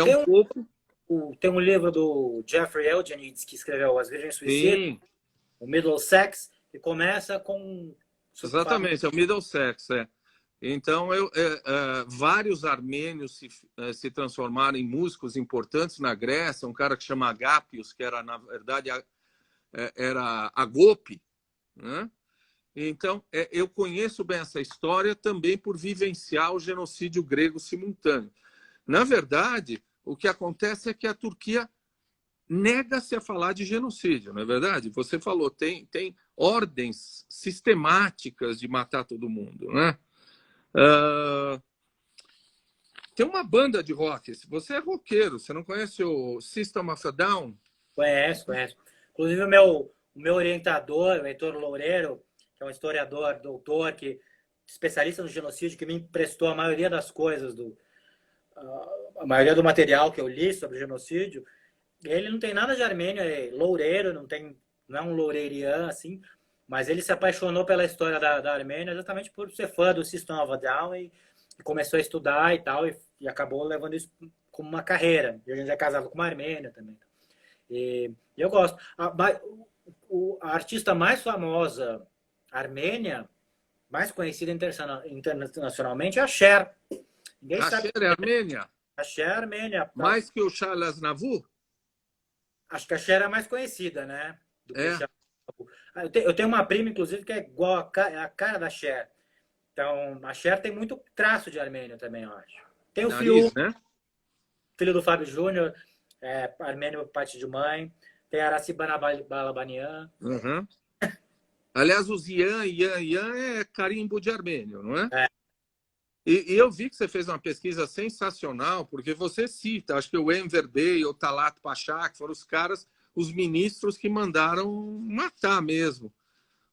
um livro do Jeffrey Eugenides que escreveu As Virgens Suicidas, o Middlesex, que começa com... Exatamente, é o Middlesex, Então, vários armênios se transformaram em músicos importantes na Grécia. Um cara que chama Agapios, que era, na verdade, era Agope, né? Então, eu conheço bem essa história também por vivenciar o genocídio grego simultâneo. Na verdade, o que acontece é que a Turquia nega-se a falar de genocídio, não é verdade? Você falou, tem ordens sistemáticas de matar todo mundo, né? Tem uma banda de rock. Você é roqueiro, você não conhece o System of a Down? Conheço. Inclusive, o meu orientador, o Heitor Loureiro, que é um historiador, doutor, especialista no genocídio, que me emprestou a maioria das coisas, a maioria do material que eu li sobre o genocídio. Ele não tem nada de armênio, é loureiro, não é um loureirian, assim, mas ele se apaixonou pela história da Armênia exatamente por ser fã do System of a Down e começou a estudar e tal, e acabou levando isso como uma carreira. E a gente é casado com uma armênia também. E eu gosto. A artista mais famosa armênia, mais conhecida internacionalmente, é a Cher. A Cher é armênia? A Cher é armênia. Mais que o Charles Aznavour? Acho que a Cher é mais conhecida, né? Do que o Charles Aznavour. Eu tenho uma prima, inclusive, que é igual a cara da Cher. Então, a Cher tem muito traço de armênio também, eu acho. Tem o Nariz, né? Filho do Fábio Júnior, armênio por parte de mãe. Tem Araciba Balabanian. Uhum. Aliás, os Ian é carimbo de armênio, não é? E eu vi que você fez uma pesquisa sensacional, porque você cita, acho que o Enver Bey, o Talat Pasha, que foram os caras, os ministros que mandaram matar mesmo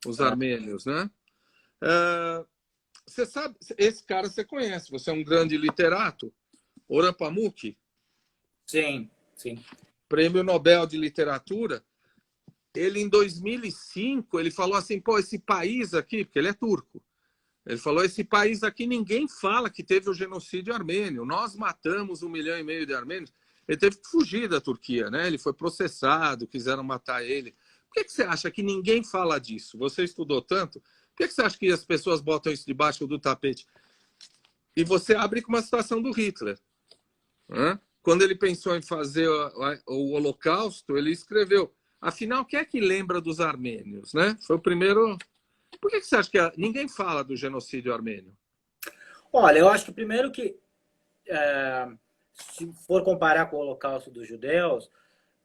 os armênios, né? Você sabe, esse cara você conhece, você é um grande literato, Orhan Pamuk? Sim. Prêmio Nobel de Literatura. Ele, em 2005, ele falou assim, esse país aqui, porque ele é turco, ele falou, esse país aqui ninguém fala que teve o genocídio armênio, nós matamos 1,5 milhão de armênios. Ele teve que fugir da Turquia, né? Ele foi processado, quiseram matar ele. Por que você acha que ninguém fala disso? Você estudou tanto, por que você acha que as pessoas botam isso debaixo do tapete? E você abre com uma citação do Hitler, né? Quando ele pensou em fazer o Holocausto, ele escreveu, afinal, quem é que lembra dos armênios, né? Foi o primeiro... Por que você acha que ninguém fala do genocídio armênio? Olha, eu acho que primeiro que, se for comparar com o Holocausto dos judeus,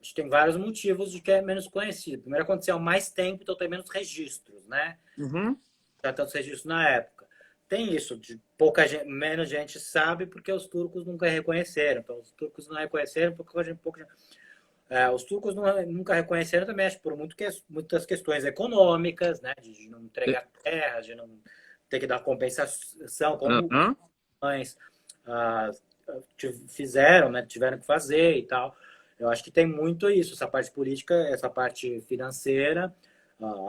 acho que tem vários motivos de que é menos conhecido. Primeiro, aconteceu há mais tempo, então tem menos registros, né? Já tantos registros na época. Tem isso, de menos gente sabe porque os turcos nunca reconheceram. Então, os turcos não reconheceram porque os turcos nunca reconheceram também, acho, por muitas questões econômicas, né? De não entregar terras, de não ter que dar compensação, como mães fizeram, né? Tiveram que fazer e tal. Eu acho que tem muito isso, essa parte política, essa parte financeira.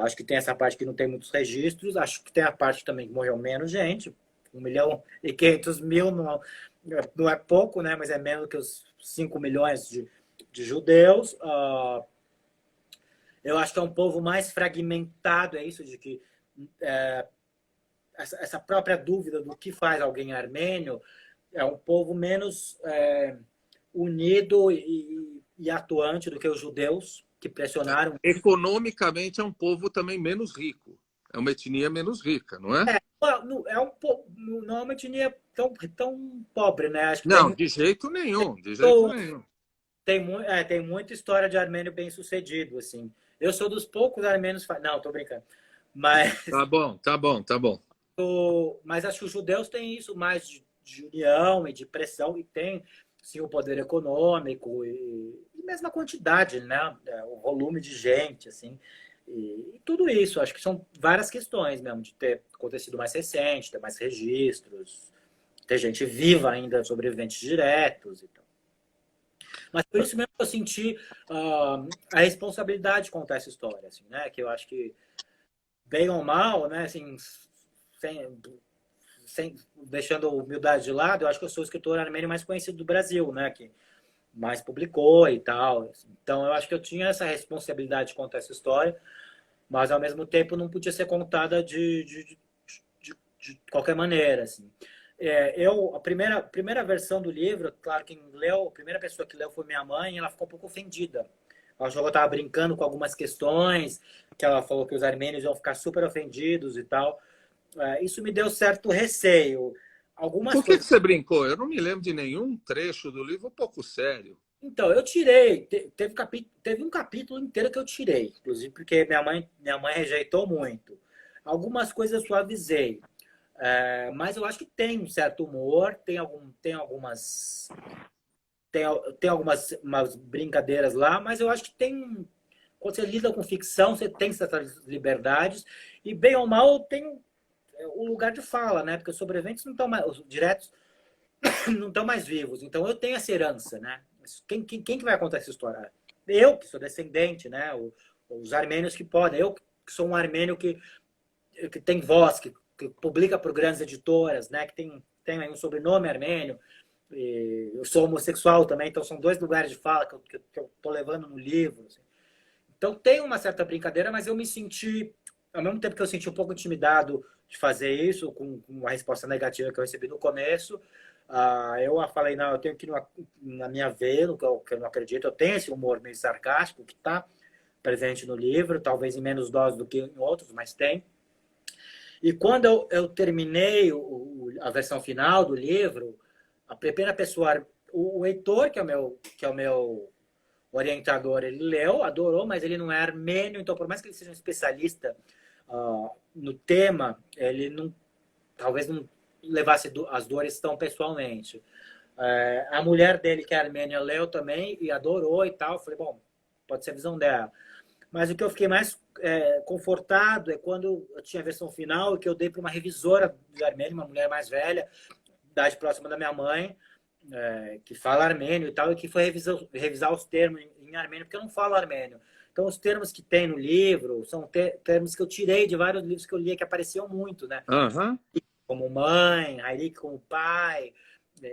Acho que tem essa parte que não tem muitos registros. Acho que tem a parte também que morreu menos gente. 1.500.000 não é pouco, né? Mas é menos que os 5 milhões de judeus. Eu acho que é um povo mais fragmentado, é isso de que essa própria dúvida do que faz alguém armênio é um povo menos unido e atuante do que os judeus, que pressionaram. Economicamente é um povo também menos rico. É uma etnia menos rica, não é? É um povo, não é uma etnia tão pobre, né? Acho que Não, de jeito nenhum, de jeito nenhum. tem muita história de armênio bem sucedido, assim. Eu sou dos poucos armênios. Não, tô brincando. Mas, Tá bom, tá bom, tá bom. mas acho que os judeus têm isso mais de união e de pressão, e tem sim o poder econômico e mesmo a quantidade, né? O volume de gente, assim. E tudo isso, acho que são várias questões mesmo, de ter acontecido mais recente, ter mais registros, ter gente viva ainda, sobreviventes diretos e tal. Mas por isso mesmo eu senti a responsabilidade de contar essa história, assim, né? Que eu acho que, bem ou mal, né? Assim, deixando a humildade de lado, eu acho que eu sou o escritor armênio mais conhecido do Brasil, né? Que mais publicou e tal. Então eu acho que eu tinha essa responsabilidade de contar essa história, mas ao mesmo tempo não podia ser contada de qualquer maneira, assim. A primeira versão do livro, claro, quem leu, a primeira pessoa que leu foi minha mãe, e ela ficou um pouco ofendida. Ela achou que eu estava brincando com algumas questões, que ela falou que os armênios iam ficar super ofendidos e tal. Isso me deu certo receio. Por que você brincou? Eu não me lembro de nenhum trecho do livro um pouco sério. Então, eu tirei. Teve um capítulo inteiro que eu tirei, inclusive porque minha mãe rejeitou muito. Algumas coisas eu suavizei. Mas eu acho que tem um certo humor, tem algumas umas brincadeiras lá, mas eu acho que quando você lida com ficção, você tem certas liberdades, e bem ou mal tem o lugar de fala, né? Porque os sobreviventes não estão mais, os diretos não estão mais vivos. Então eu tenho essa herança, né? Quem que vai contar essa história? Eu, que sou descendente, né? Os armênios que podem. Eu, que sou um armênio que tem voz, que publica por grandes editoras, né? Que tem um sobrenome armênio. Eu sou homossexual também, então são 2 lugares de fala que eu tô levando no livro. Assim. Então tem uma certa brincadeira, mas eu me senti, ao mesmo tempo que eu senti um pouco intimidado de fazer isso, com a resposta negativa que eu recebi no começo, eu falei, não, eu tenho que ir na minha veia, que eu não acredito, eu tenho esse humor meio sarcástico que está presente no livro, talvez em menos dose do que em outros, mas tem. E quando eu terminei a versão final do livro, a primeira pessoa, o Heitor, que é o meu orientador, ele leu, adorou, mas ele não é armênio, então por mais que ele seja um especialista no tema, ele talvez não levasse as dores tão pessoalmente. A mulher dele, que é armênia, leu também e adorou e tal. Eu falei, bom, pode ser a visão dela. Mas o que eu fiquei mais confortado é quando eu tinha a versão final e que eu dei para uma revisora de armênio, uma mulher mais velha, idade próxima da minha mãe, que fala armênio e tal, e que foi revisar os termos em armênio, porque eu não falo armênio. Então, os termos que tem no livro são termos que eu tirei de vários livros que eu lia que apareciam muito, né? Uhum. Como mãe, Hairik como pai,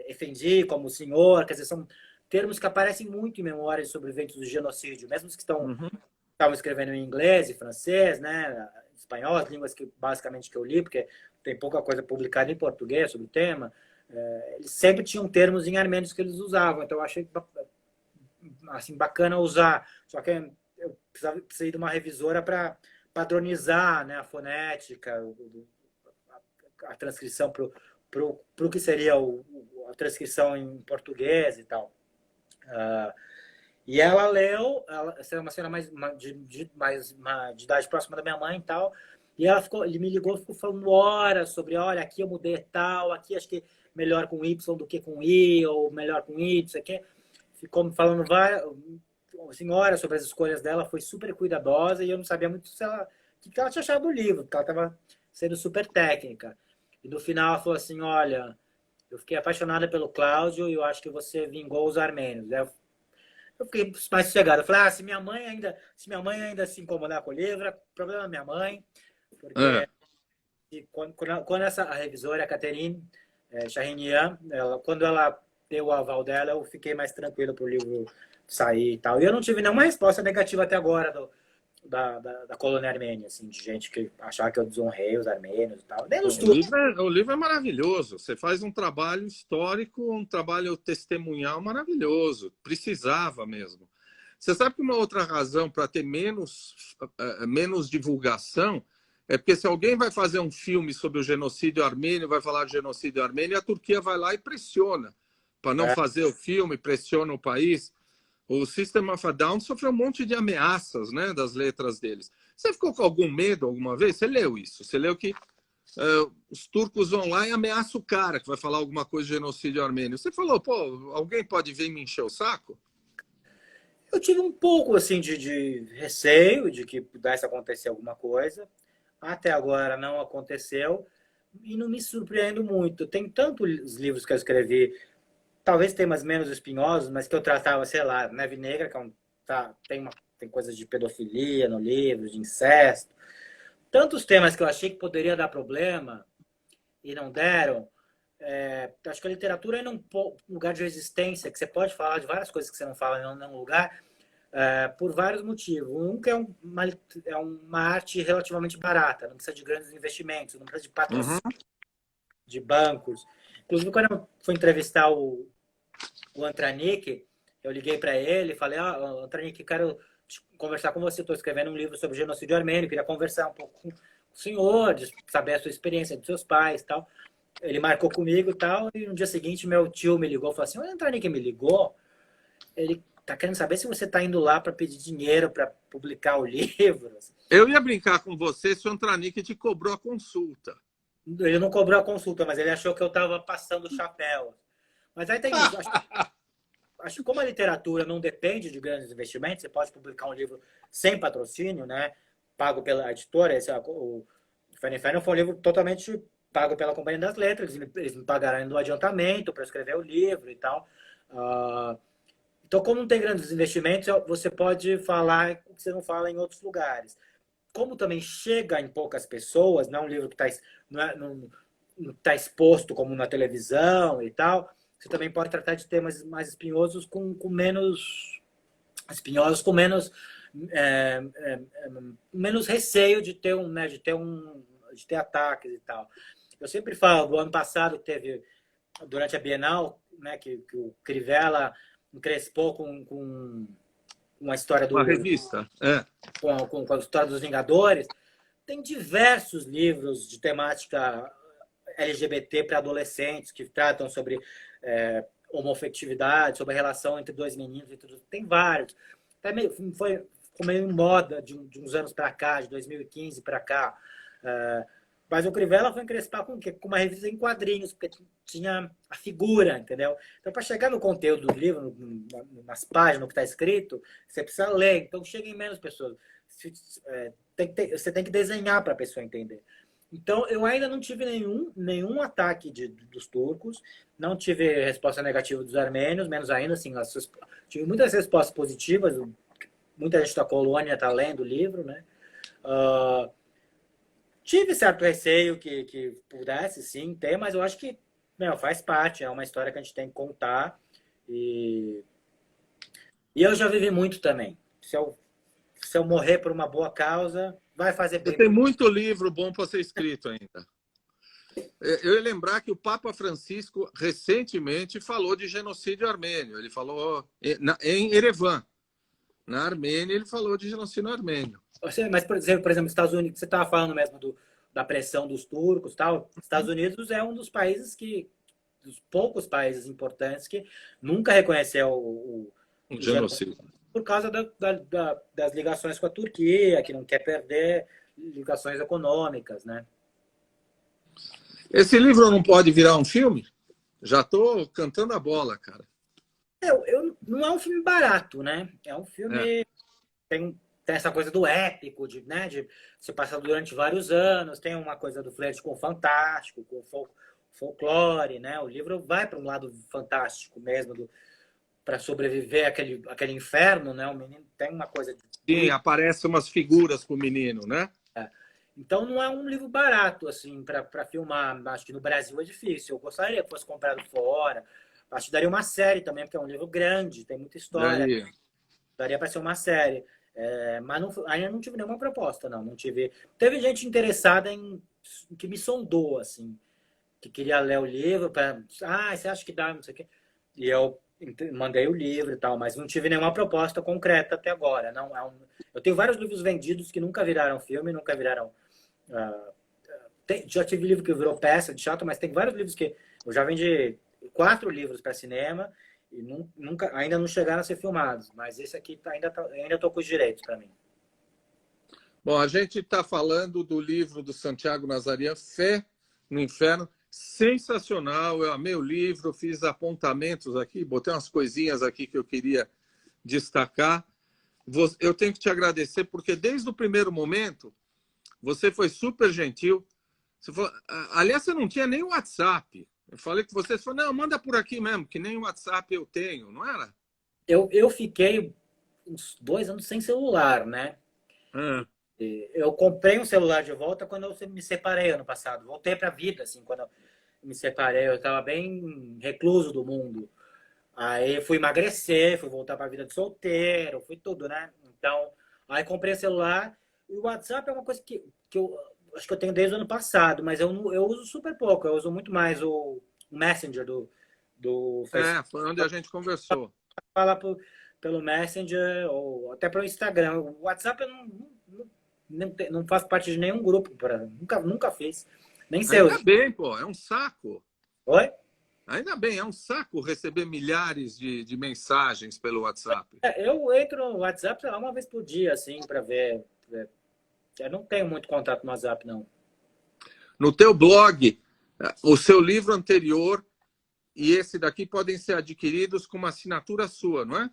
Efendi como senhor, quer dizer, são termos que aparecem muito em memórias de sobreviventes do genocídio, mesmo os que estavam escrevendo em inglês e francês, né? Espanhol, as línguas que basicamente que eu li, porque tem pouca coisa publicada em português sobre o tema. Eles sempre tinham termos em armênios que eles usavam, então eu achei assim, bacana usar. Só que eu precisei de uma revisora para padronizar, né, a fonética, a transcrição para o que seria a transcrição em português e tal. E ela leu, essa é uma cena mais de idade próxima da minha mãe e tal, e ele me ligou, ficou falando horas sobre, olha, aqui eu mudei tal, aqui acho que melhor com Y do que com I, ou melhor com Y, aqui. Ficou me falando assim, horas sobre as escolhas dela, foi super cuidadosa, e eu não sabia muito o que ela tinha achado do livro, porque ela estava sendo super técnica. E no final ela falou assim, olha, eu fiquei apaixonada pelo Cláudio e eu acho que você vingou os armênios. Eu fiquei mais sossegado. Eu falei, se minha mãe ainda se incomodar com o livro, é problema da minha mãe, porque quando a revisora, a Catherine Charinian, quando ela deu o aval dela, eu fiquei mais tranquilo para o livro sair e tal. E eu não tive nenhuma resposta negativa até agora da colônia armênia, assim, de gente que achava que eu desonrei os armênios e tal. Nem nos O livro é maravilhoso. Você faz um trabalho histórico, um trabalho testemunhal maravilhoso. Precisava mesmo. Você sabe que uma outra razão para ter menos divulgação é porque se alguém vai fazer um filme sobre o genocídio armênio, vai falar de genocídio armênio, a Turquia vai lá e pressiona para não fazer o filme, pressiona o país. O System of a Down sofreu um monte de ameaças, né, das letras deles. Você ficou com algum medo alguma vez? Você leu isso? Você leu que os turcos vão lá e ameaçam o cara que vai falar alguma coisa de genocídio armênio. Você falou, pô, alguém pode vir me encher o saco? Eu tive um pouco assim de receio de que pudesse acontecer alguma coisa. Até agora não aconteceu e não me surpreendo muito. Tem tantos livros que eu escrevi, talvez temas menos espinhosos, mas que eu tratava, sei lá, Neve Negra, que tem coisas de pedofilia no livro, de incesto. Tantos temas que eu achei que poderia dar problema e não deram. Acho que a literatura é um lugar de resistência, que você pode falar de várias coisas que você não fala em nenhum lugar, por vários motivos. Um que é uma arte relativamente barata, não precisa de grandes investimentos, não precisa de patrocínio de bancos. Inclusive, quando eu fui entrevistar o Antranik, eu liguei para ele e falei, Antranik, quero conversar com você, estou escrevendo um livro sobre genocídio armênio, queria conversar um pouco com o senhor, de saber a sua experiência dos seus pais e tal. Ele marcou comigo e tal, e no dia seguinte meu tio me ligou e falou assim, o Antranik me ligou, ele tá querendo saber se você tá indo lá para pedir dinheiro para publicar o livro. Eu ia brincar com você se o Antranik te cobrou a consulta. Ele não cobrou a consulta, mas ele achou que eu estava passando o chapéu. Mas aí tem isso. Acho que como a literatura não depende de grandes investimentos, você pode publicar um livro sem patrocínio, né? Pago pela editora. O Fern Inferno foi um livro totalmente pago pela Companhia das Letras. Eles me pagaram no adiantamento para escrever o livro e tal. Então, como não tem grandes investimentos, você pode falar o que você não fala em outros lugares. Como também chega em poucas pessoas, não é um livro que não está exposto como na televisão e tal, você também pode tratar de temas mais espinhosos com menos espinhosos, com menos receio de ter ataques e tal. Eu sempre falo, do ano passado teve, durante a Bienal, né, que o Crivella encrespou com uma história Uma revista, com a história dos Vingadores. Tem diversos livros de temática LGBT para adolescentes que tratam sobre homoafetividade, sobre a relação entre dois meninos e tudo. Tem vários. Ficou meio em moda de uns anos para cá, de 2015 para cá. Mas o Crivella foi encrespar com uma revista em quadrinhos, porque tinha a figura, entendeu? Então, para chegar no conteúdo do livro, nas páginas, no que está escrito, você precisa ler. Então, chega em menos pessoas. Você tem que desenhar para a pessoa entender. Então, eu ainda não tive nenhum ataque dos turcos, não tive resposta negativa dos armênios, menos ainda, assim, tive muitas respostas positivas, muita gente da colônia está lendo o livro, né? Tive certo receio que pudesse, sim, ter, mas eu acho que faz parte, é uma história que a gente tem que contar. E eu já vivi muito também. Se eu morrer por uma boa causa, vai fazer bem. Tem muito livro bom para ser escrito ainda. Eu ia lembrar que o Papa Francisco recentemente falou de genocídio armênio. Ele falou em Erevan, na Armênia, ele falou de genocídio armênio. Mas, por exemplo, Estados Unidos, você estava falando mesmo da pressão dos turcos e tal. Estados Unidos é um dos países dos poucos países importantes que nunca reconheceu o genocídio. Por causa das ligações com a Turquia, que não quer perder ligações econômicas, né? Esse livro não pode virar um filme? Já estou cantando a bola, cara. Não é um filme barato, né? É um filme... Tem essa coisa do épico, de ser passado durante vários anos. Tem uma coisa do flerte com o fantástico, com o folclore, né? O livro vai para um lado fantástico mesmo, para sobreviver àquele inferno, né? O menino tem uma coisa... Sim, aparecem umas figuras com o menino, né? Então não é um livro barato, assim, para filmar. Acho que no Brasil é difícil. Eu gostaria que fosse comprado fora. Acho que daria uma série também, porque é um livro grande, tem muita história. Daí. Daria para ser uma série. Mas não, ainda não tive nenhuma proposta, não. Não tive. Teve gente interessada que me sondou, assim, que queria ler o livro para. Ah, você acha que dá? Não sei o quê. E eu mandei o livro e tal, mas não tive nenhuma proposta concreta até agora. Não eu tenho vários livros vendidos que nunca viraram filme, nunca viraram. Já tive livro que virou peça de teatro, mas tem vários livros que eu já vendi 4 livros para cinema e ainda não chegaram a ser filmados. Mas esse aqui ainda tô com os direitos para mim. Bom, a gente está falando do livro do Santiago Nazarian, Fé no Inferno. Sensacional, eu amei o livro, fiz apontamentos aqui, botei umas coisinhas aqui que eu queria destacar. Eu tenho que te agradecer, porque desde o primeiro momento você foi super gentil. Você falou, aliás, você não tinha nem o WhatsApp. Eu falei com você falou, não, manda por aqui mesmo, que nem o WhatsApp eu tenho, não era? Eu fiquei uns 2 anos sem celular, né? Eu comprei um celular de volta quando eu me separei ano passado. Voltei para a vida, assim, quando eu me separei. Eu estava bem recluso do mundo. Aí fui emagrecer, fui voltar para a vida de solteiro, fui tudo, né? Então, aí comprei o celular. E o WhatsApp é uma coisa que eu acho que eu tenho desde o ano passado, mas eu uso super pouco. Eu uso muito mais o Messenger do Facebook. Foi onde a gente conversou. Falar pelo Messenger ou até pelo Instagram. O WhatsApp eu não faço parte de nenhum grupo, nunca fiz. Nem sei. Ainda bem, pô, é um saco. Oi? Ainda bem, é um saco receber milhares de mensagens pelo WhatsApp. Eu entro no WhatsApp, sei lá, uma vez por dia, assim, para ver. Eu não tenho muito contato no WhatsApp, não. No teu blog, o seu livro anterior e esse daqui podem ser adquiridos com uma assinatura sua, não é?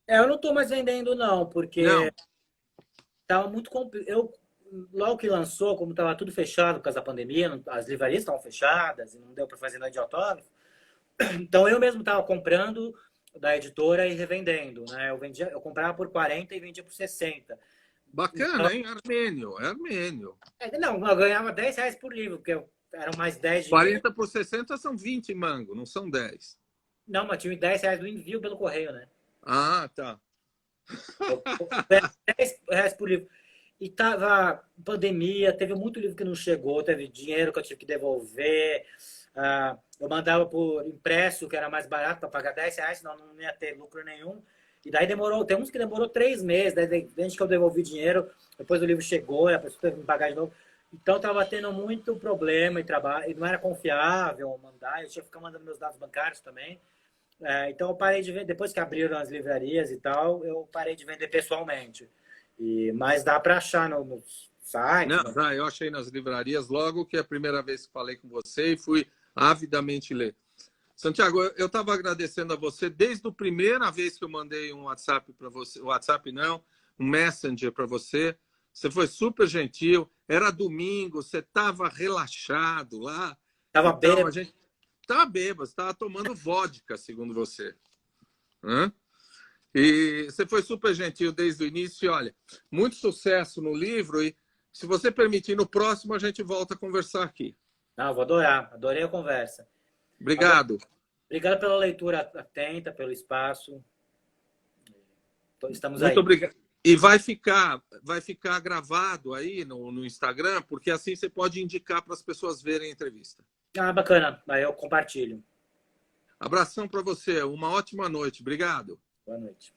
Eu não estou mais vendendo, não, porque não. Tava muito logo que lançou, como estava tudo fechado por causa da pandemia, as livrarias estavam fechadas e não deu para fazer nada de autógrafo. Então eu mesmo estava comprando da editora e revendendo, né? Eu comprava por 40 e vendia por 60. Bacana, hein? Armênio, é armênio. Não, eu ganhava R$10 por livro, porque eram mais 10 de 40 por 60 são 20 mango, não são 10. Não, mas tinha R$10 do envio pelo correio, né? Ah, tá. R$10 por livro. E tava pandemia, teve muito livro que não chegou, teve dinheiro que eu tive que devolver. Eu mandava por impresso, que era mais barato, para pagar R$10, senão não ia ter lucro nenhum. E daí tem uns que demorou 3 meses, desde que eu devolvi dinheiro, depois o livro chegou, e a pessoa teve que me pagar de novo. Então estava tendo muito problema e trabalho, e não era confiável mandar, eu tinha que ficar mandando meus dados bancários também. Então eu parei de vender, depois que abriram as livrarias e tal, eu parei de vender pessoalmente. Mas dá para achar no site. Não, eu achei nas livrarias logo que é a primeira vez que falei com você e fui avidamente ler. Santiago, eu estava agradecendo a você desde a primeira vez que eu mandei um WhatsApp para você. WhatsApp não, um Messenger para você. Você foi super gentil. Era domingo, você estava relaxado lá. Estava bêbado. Estava bêbado, estava tomando vodka, segundo você. E você foi super gentil desde o início. E olha, muito sucesso no livro. E se você permitir, no próximo a gente volta a conversar aqui. Não, vou adorar. Adorei a conversa. Obrigado. Obrigado pela leitura atenta, pelo espaço. Estamos aí. Muito obrigado. E vai ficar gravado aí no Instagram, porque assim você pode indicar para as pessoas verem a entrevista. Bacana. Aí eu compartilho. Abração para você. Uma ótima noite. Obrigado. Boa noite.